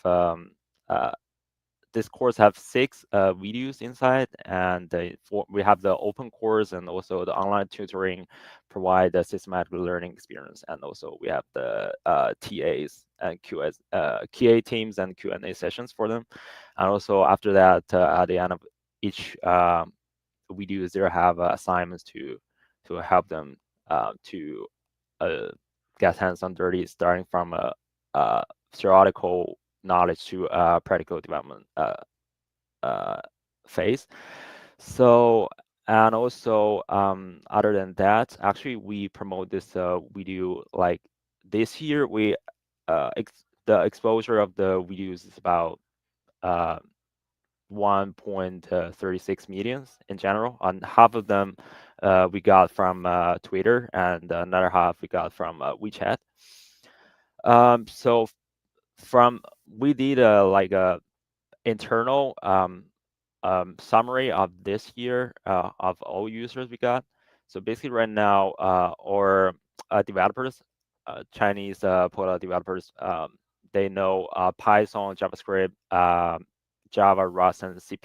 6 videos inside, and we have the open course and also the online tutoring provide a systematic learning experience, and also we have the TAs and QA teams and Q&A sessions for them. And also after that, at the end of each videos, there have assignments to help them to get hands on dirty, starting from a theoretical knowledge to practical development phase. So, and also other than that, actually we promote this video like this year. We the exposure of the videos is about 1.36 millions in general. And half of them we got from Twitter, and another half we got from WeChat. So we did like a internal summary of this year of all users we got. So basically, right now, our developers, Chinese Polkadot developers, they know Python, JavaScript, Java, Rust, and C++.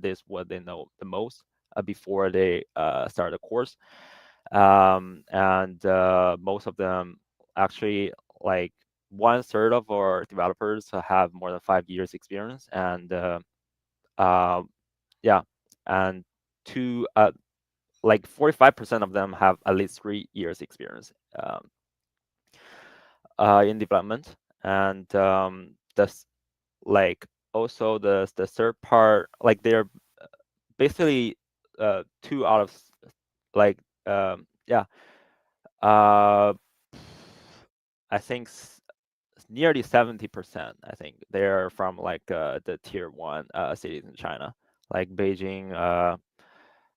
This is what they know the most before they start the course. And most of them actually, like 1/3 of our developers have more than 5 years experience, and yeah, and like 45% of them have at least 3 years experience in development. And this, like, also the third part, like they're basically 2 out of like yeah, I think nearly 70%, I think they're from like the tier 1 cities in China, like Beijing,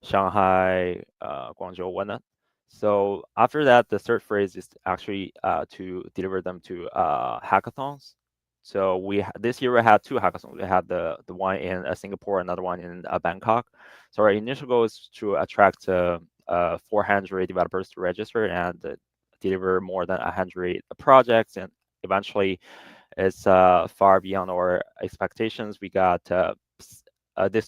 Shanghai, Guangzhou, whatnot. So after that, the third phase is actually to deliver them to hackathons. So this year we had 2 hackathons. We had the one in Singapore, another one in Bangkok. So our initial goal is to attract 400 developers to register and deliver more than 100 projects, and eventually it's far beyond our expectations. We got this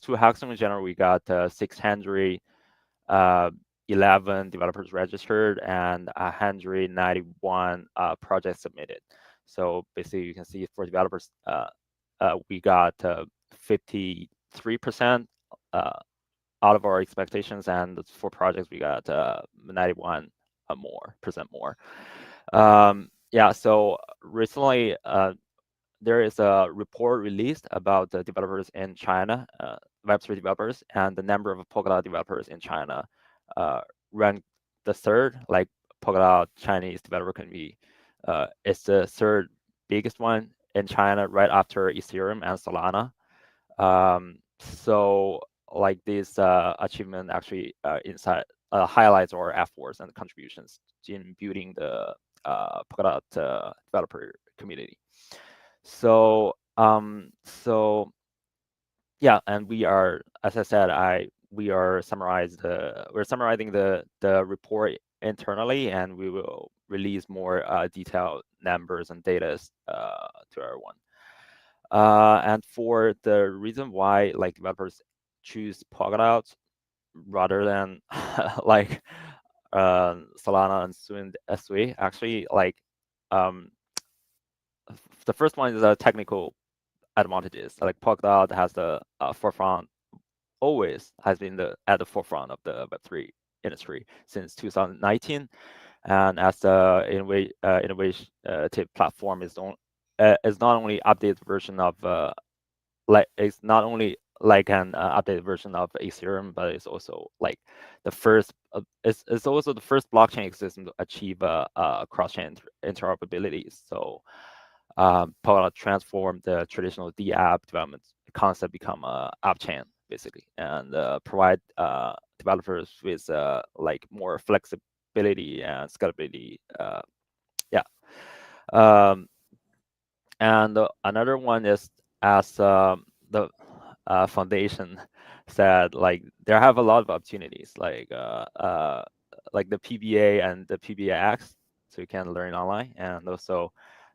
2 hackathons in general, we got 611 developers registered and 191 projects submitted. So basically, you can see for developers, we got 53% out of our expectations, and for projects, we got 91% more. Yeah, so recently, there is a report released about the developers in China, Web3 developers, and the number of Polkadot developers in China ranked the 3rd. Like Polkadot Chinese developer community is the 3rd biggest one in China, right after Ethereum and Solana. So like this achievement actually highlights our efforts and contributions in building the Polkadot developer community. So yeah, and we are, as I said, we're summarizing the report internally, and we will release more detailed numbers and data to everyone. And for the reason why like developers choose Polkadot rather than like Solana and soon S3, actually, like the first one is technical advantages. Like Polkadot has the forefront, always has been at the forefront of the Web3 industry since 2019, and as the innovative platform is not only updated version of it's not only like an updated version of Ethereum, but it's also like the first. It's also the first blockchain system to achieve cross-chain interoperability. So Polkadot transformed the traditional DApp development concept become a app chain basically, and provide developers with like more flexibility and scalability. Yeah. And another one is, as the foundation said, like there have a lot of opportunities, like the PBA and the PBAX, so you can learn online, and also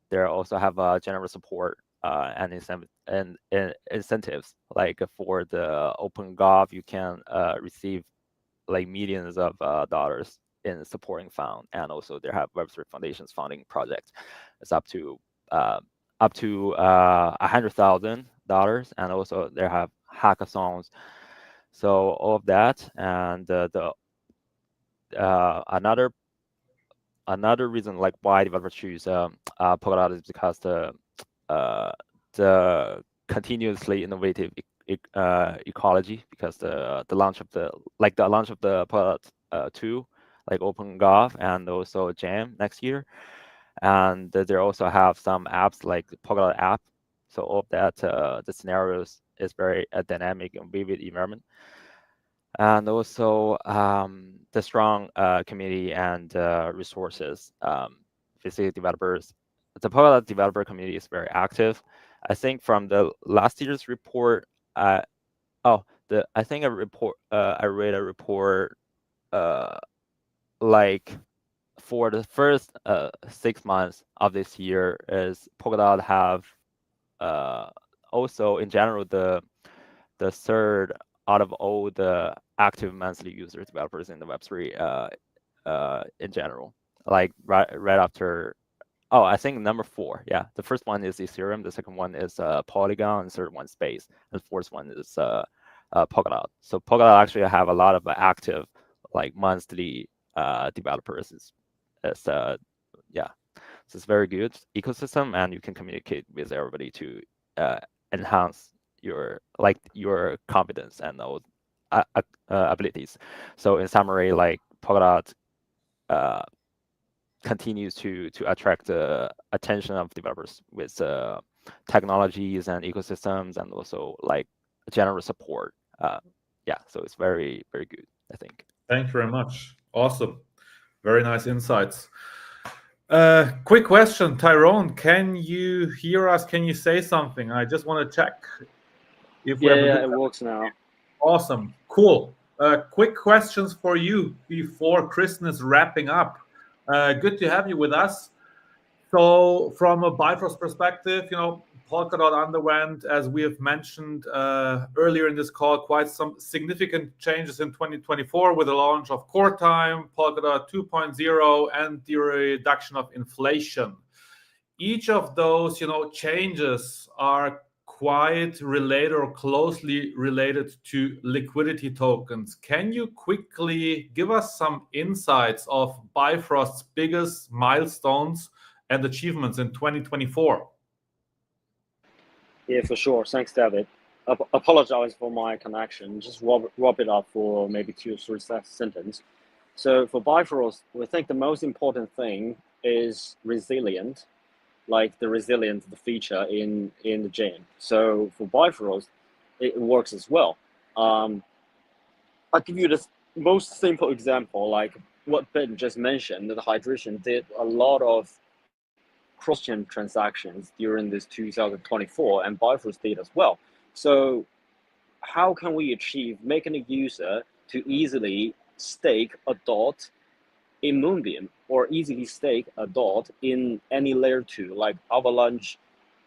there also have general support and incentives. Like for the OpenGov, you can receive like millions of dollars in supporting fund, and also they have Web3 Foundation's funding projects. It's up to $100,000, and also they have hackathons. So all of that, and another reason like why developers choose Polkadot is because the continuously innovative ecology, because the launch of the Polkadot 2, like OpenGov, and also Jam next year, and they also have some apps like Polkadot app. So all of that, the scenarios is very dynamic and vivid environment. And also the strong community and resources. Basically, developers, the Polkadot developer community is very active. I think from the last year's report, I think a report. I read a report like for the first 6 months of this year is Polkadot have also in general the third out of all the active monthly user developers in the Web3 in general, like right after. Oh, I think number 4. Yeah, the first one is Ethereum, the second one is Polygon, and the third one Space, and the fourth one is Polkadot. So Polkadot actually have a lot of active like monthly developers. Yeah, so it's very good ecosystem, and you can communicate with everybody to enhance your confidence and those abilities. So in summary, like Polkadot continues to attract the attention of developers with technologies and ecosystems, and also like general support. Yeah, so it's very, very good, I think. Thank you very much. Awesome. Very nice insights. Quick question, Tyrone, can you hear us? Can you say something? I just want to check if we have a good... it works now. Awesome. Cool. Quick questions for you before Kristen is wrapping up. Good to have you with us. So from a Bifrost perspective, Polkadot underwent, as we have mentioned earlier in this call, quite some significant changes in 2024 with the launch of Core Time, Polkadot 2.0, and the reduction of inflation. Each of those, changes are quite related or closely related to liquidity tokens. Can you quickly give us some insights of Bifrost's biggest milestones and achievements in 2024? Yeah, for sure. Thanks, David. Apologize for my connection. Just wrap it up for maybe 2 or 3 sentences. So for Bifrost, we think the most important thing is resilient, like the feature in the chain. So for Bifrost, it works as well. I'll give you the most simple example, like what Ben just mentioned, that the Hydration did a lot of cross-chain transactions during this 2024, and Bifrost did as well. So how can we achieve making a user to easily stake a dot in Moonbeam, or easily stake a dot in any layer 2, like Avalanche,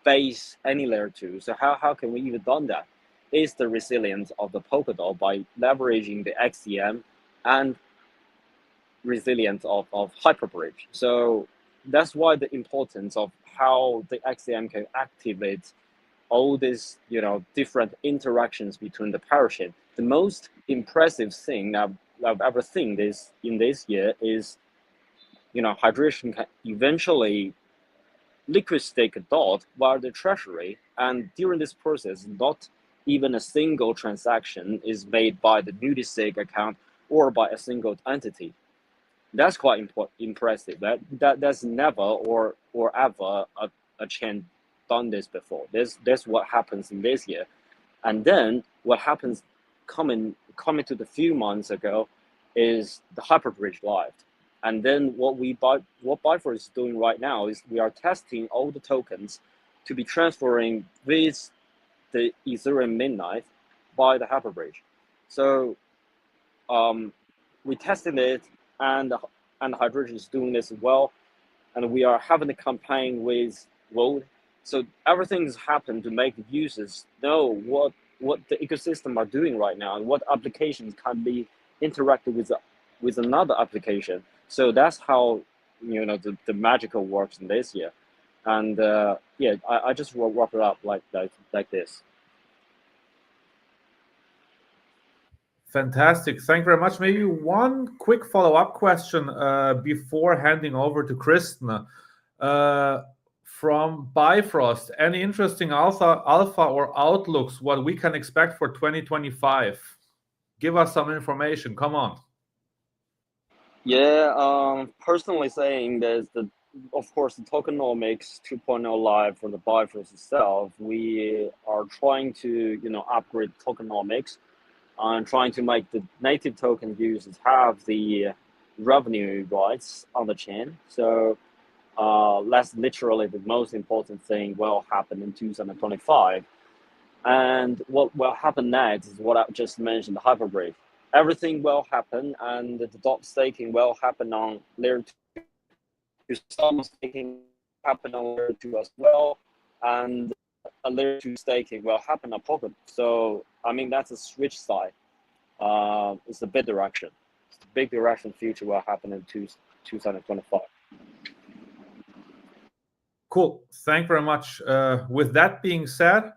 Base, any layer 2? So how can we even done that? Is the resilience of the Polkadot by leveraging the XCM and resilience of Hyperbridge. So that's why the importance of how the XCM can activate all these, different interactions between the parachain. The most impressive thing I've ever seen in this year is, Hydration can eventually liquid stake a dot via the treasury, and during this process, not even a single transaction is made by the newly stake account or by a single entity. That's quite impressive. That's never or ever a chain done this before. That's what happens in this year. And then what happens coming to the few months ago is the Hyperbridge live. And then what Bifrost is doing right now is we are testing all the tokens to be transferring with the Ethereum Midnight by the Hyperbridge. So we tested it, and Hydration is doing this as well, and we are having a campaign with Road. So everything's happened to make the users know what the ecosystem are doing right now and what applications can be interacted with another application. So that's how the magical works in this year. And I just wrap it up like this. Fantastic. Thank you very much. Maybe one quick follow-up question before handing over to Kristen. From Bifrost, any interesting alpha or outlooks, what we can expect for 2025? Give us some information. Come on. Yeah, personally saying there's of course, the tokenomics 2.0 live for the Bifrost itself, we are trying to, upgrade tokenomics and trying to make the native token users have the revenue rights on the chain. So that's literally the most important thing will happen in 2025. And what will happen next is what I just mentioned, the hyperbridge. Everything will happen, and the dot staking will happen on layer 2. Some staking happen on layer 2 as well, and a layer 2 staking will happen on Polkadot. So, I mean, that's a switch side. It's the big direction. It's the big direction future will happen in 2025. Cool. Thank you very much. With that being said,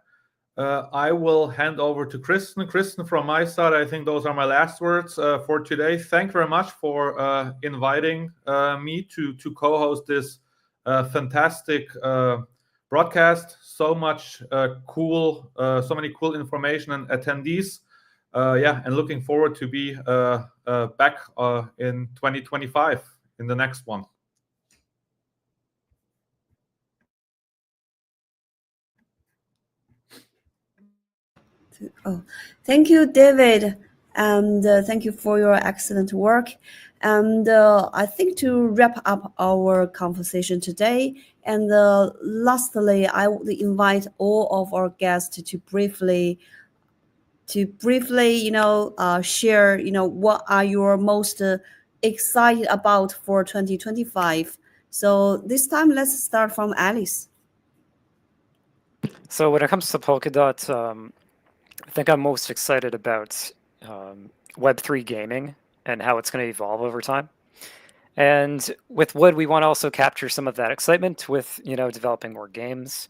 I will hand over to Kristen. Kristen, from my side, I think those are my last words for today. Thank you very much for inviting me to co-host this fantastic broadcast. So much so many cool information and attendees. And looking forward to be back in 2025 in the next one. Oh, thank you, David, and thank you for your excellent work. And I think to wrap up our conversation today, and lastly, I would invite all of our guests to briefly, share, what are your most excited about for 2025. So this time, let's start from Alice. So when it comes to Polkadot, I think I'm most excited about Web3 gaming and how it's going to evolve over time. And with Wood, we want to also capture some of that excitement with, developing more games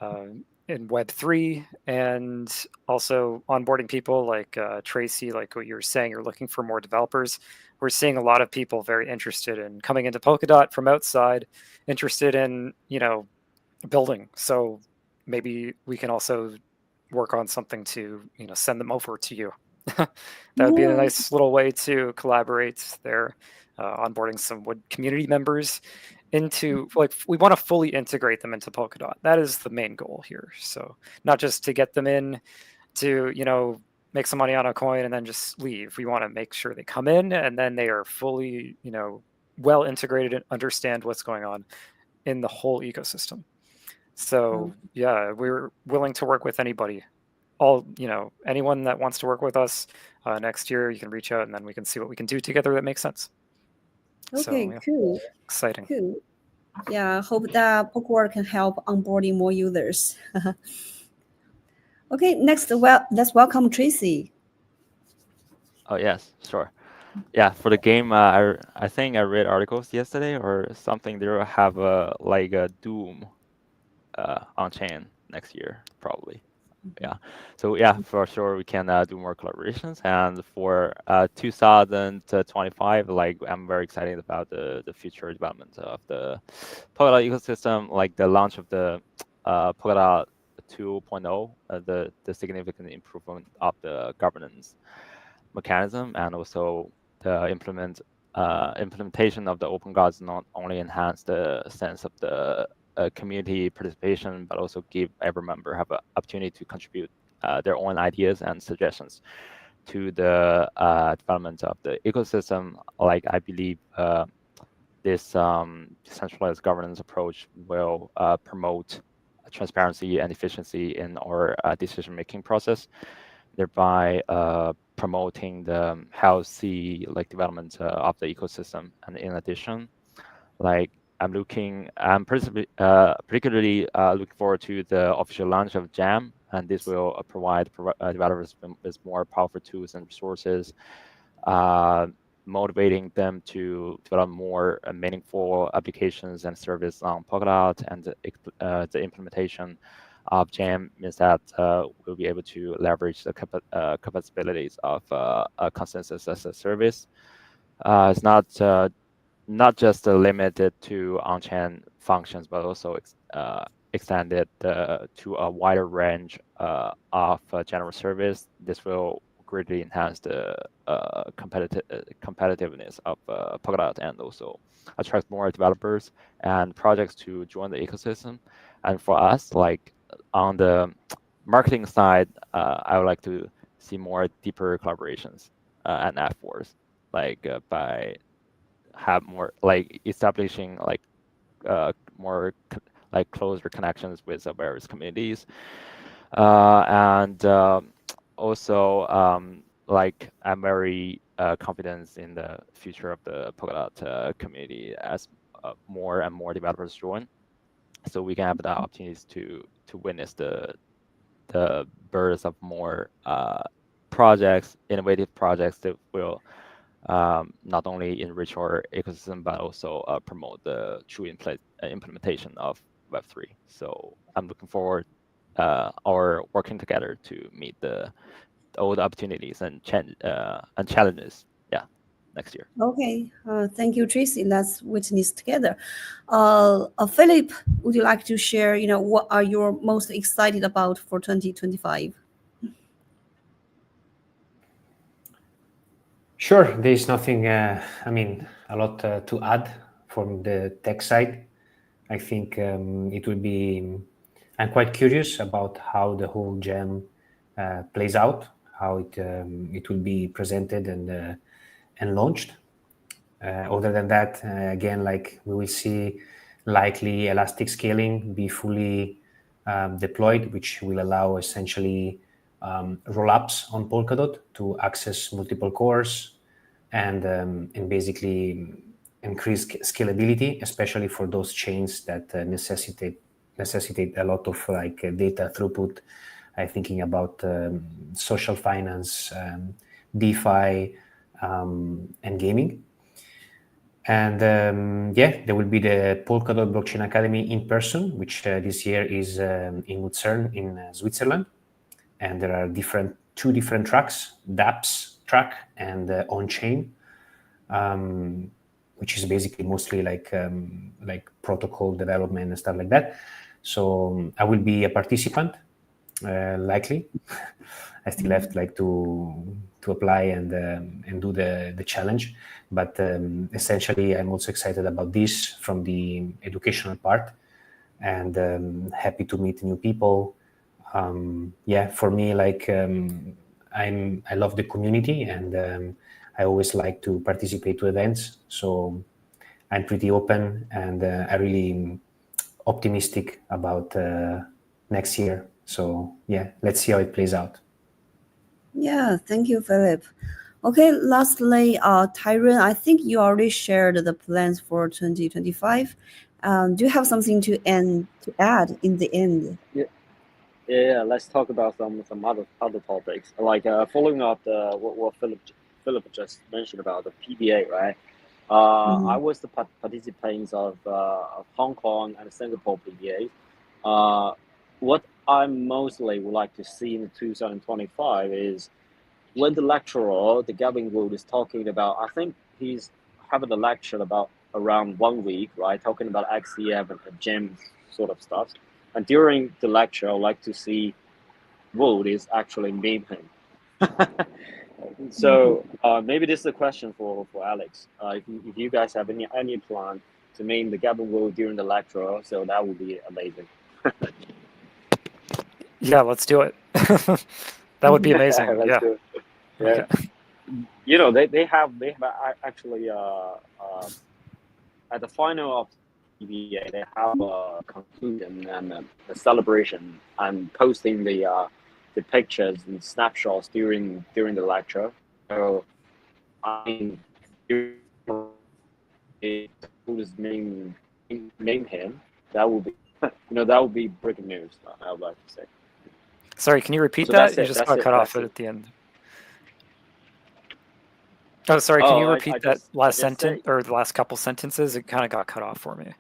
in Web3 and also onboarding people like Tracy, like what you were saying, you're looking for more developers. We're seeing a lot of people very interested in coming into Polkadot from outside, interested in, building. So maybe we can also work on something to send them over to you. That would be a nice little way to collaborate there, onboarding some Wood community members into, we want to fully integrate them into Polkadot. That is the main goal here. So not just to get them in to make some money on a coin and then just leave. We want to make sure they come in and then they are fully well integrated and understand what's going on in the whole ecosystem. So yeah, we're willing to work with anybody. Anyone that wants to work with us next year, you can reach out and then we can see what we can do together that makes sense. Okay, So, cool. Exciting. Cool. Yeah, I hope that Polkadot can help onboarding more users. Okay, next, let's welcome Tracy. Oh yes, sure. Yeah, for the game, I think I read articles yesterday or something. They will have a Doom on chain next year, probably. Yeah. So yeah, for sure we can do more collaborations. And for 2025, I'm very excited about the future development of the Polkadot ecosystem, like the launch of the Polkadot 2.0, the significant improvement of the governance mechanism, and also the implementation of the open gods not only enhance the sense of the community participation, but also give every member have an opportunity to contribute their own ideas and suggestions to the development of the ecosystem. I believe this decentralized governance approach will promote transparency and efficiency in our decision-making process, thereby promoting the healthy development of the ecosystem. And in addition, I'm particularly looking forward to the official launch of Jam, and this will provide developers with more powerful tools and resources, motivating them to develop more meaningful applications and service on Polkadot. And the implementation of Jam means that we'll be able to leverage the capabilities of consensus as a service. It's not just limited to on-chain functions, but also extended to a wider range of general service. This will greatly enhance the competitiveness of Polkadot, and also attract more developers and projects to join the ecosystem. And for us, like on the marketing side, I would like to see more deeper collaborations and efforts, like by have more like establishing like more like closer connections with various communities, and also like I'm very confident in the future of the Polkadot community as more and more developers join, so we can have the opportunities to witness the birth of more projects, innovative projects that will not only enrich our ecosystem but also promote the true implementation of Web3. So I'm looking forward our working together to meet all the opportunities and challenges. Yeah, next year. Okay, thank you, Tracy. Let's witness together. Philip, would you like to share? What are you most excited about for 2025? Sure, there's nothing, a lot to add from the tech side. I think it will be, I'm quite curious about how the whole jam plays out, how it will be presented and launched. Other than that, again, like we will see likely elastic scaling be fully deployed, which will allow essentially roll-ups on Polkadot to access multiple cores and basically increase scalability, especially for those chains that necessitate a lot of like data throughput. I'm thinking about social finance, DeFi, and gaming. And there will be the Polkadot Blockchain Academy in person, which this year is in Luzern in Switzerland. And there are two different tracks, dApps track and on-chain, which is basically mostly like protocol development and stuff like that. So I will be a participant, likely. I still have to apply and do the challenge, but essentially I'm also excited about this from the educational part, and happy to meet new people. For me, like I love the community, and I always like to participate to events, so I'm pretty open, and I really optimistic about next year. So yeah, let's see how it plays out. Yeah, thank you, Philip. Okay, lastly, Tyron, I think you already shared the plans for 2025. Do you have something to add in the end? Yeah. Let's talk about some other topics, like following up what Philip just mentioned about the PBA, right? I was the participants of Hong Kong and Singapore PBA. What I mostly would like to see in 2025 is when the lecturer, the Gavin Wood, is talking about, I think he's having a lecture about around 1 week, right? Talking about XCF and GEM sort of stuff. And during the lecture, I'd like to see Wood is actually meme him. So maybe this is a question for Alex. If you guys have any plan to meme the Gavin Wood during the lecture, so that would be amazing. Yeah, let's do it. That would be amazing. Let's do it. Yeah. Okay. They have actually at the final of PBA, they have a conclusion and a celebration and posting the pictures and snapshots during the lecture. So I mean, who's name him, that would be that would be breaking news. I would like to say. Sorry, can you repeat So that? that's You it, just that's got it, cut off that's at the end. Oh, sorry, can you I repeat that just- last I just sentence say- or the last couple sentences? It kind of got cut off for me.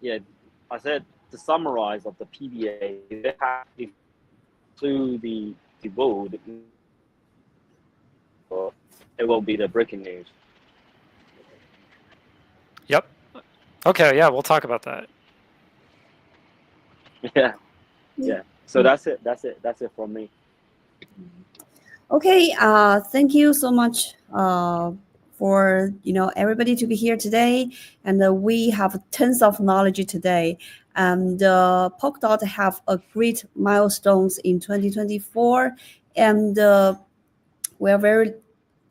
Yeah, I said the summarize of the PBA, they have to include the vote. It will be the breaking news. Yep. Okay, yeah, we'll talk about that. Yeah. So that's it from me. Okay, thank you so much for everybody to be here today, and we have tons of knowledge today. And Polkadot have a great milestones in 2024, and we are very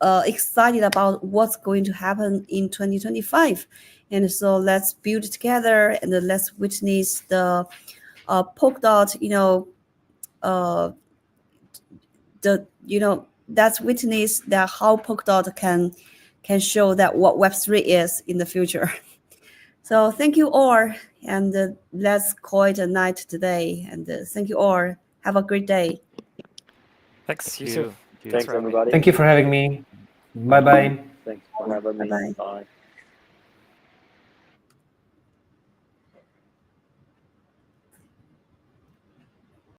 excited about what's going to happen in 2025. And so let's build together and let's witness the Polkadot, that's witness that how Polkadot can show that what Web3 is in the future. So thank you all, and let's call it a night today. And thank you all. Have a great day. Thanks, you Thank too. you. Thanks for having me. everybody. Thank you for having me. Bye bye. Thanks for having me. Bye-bye. Bye.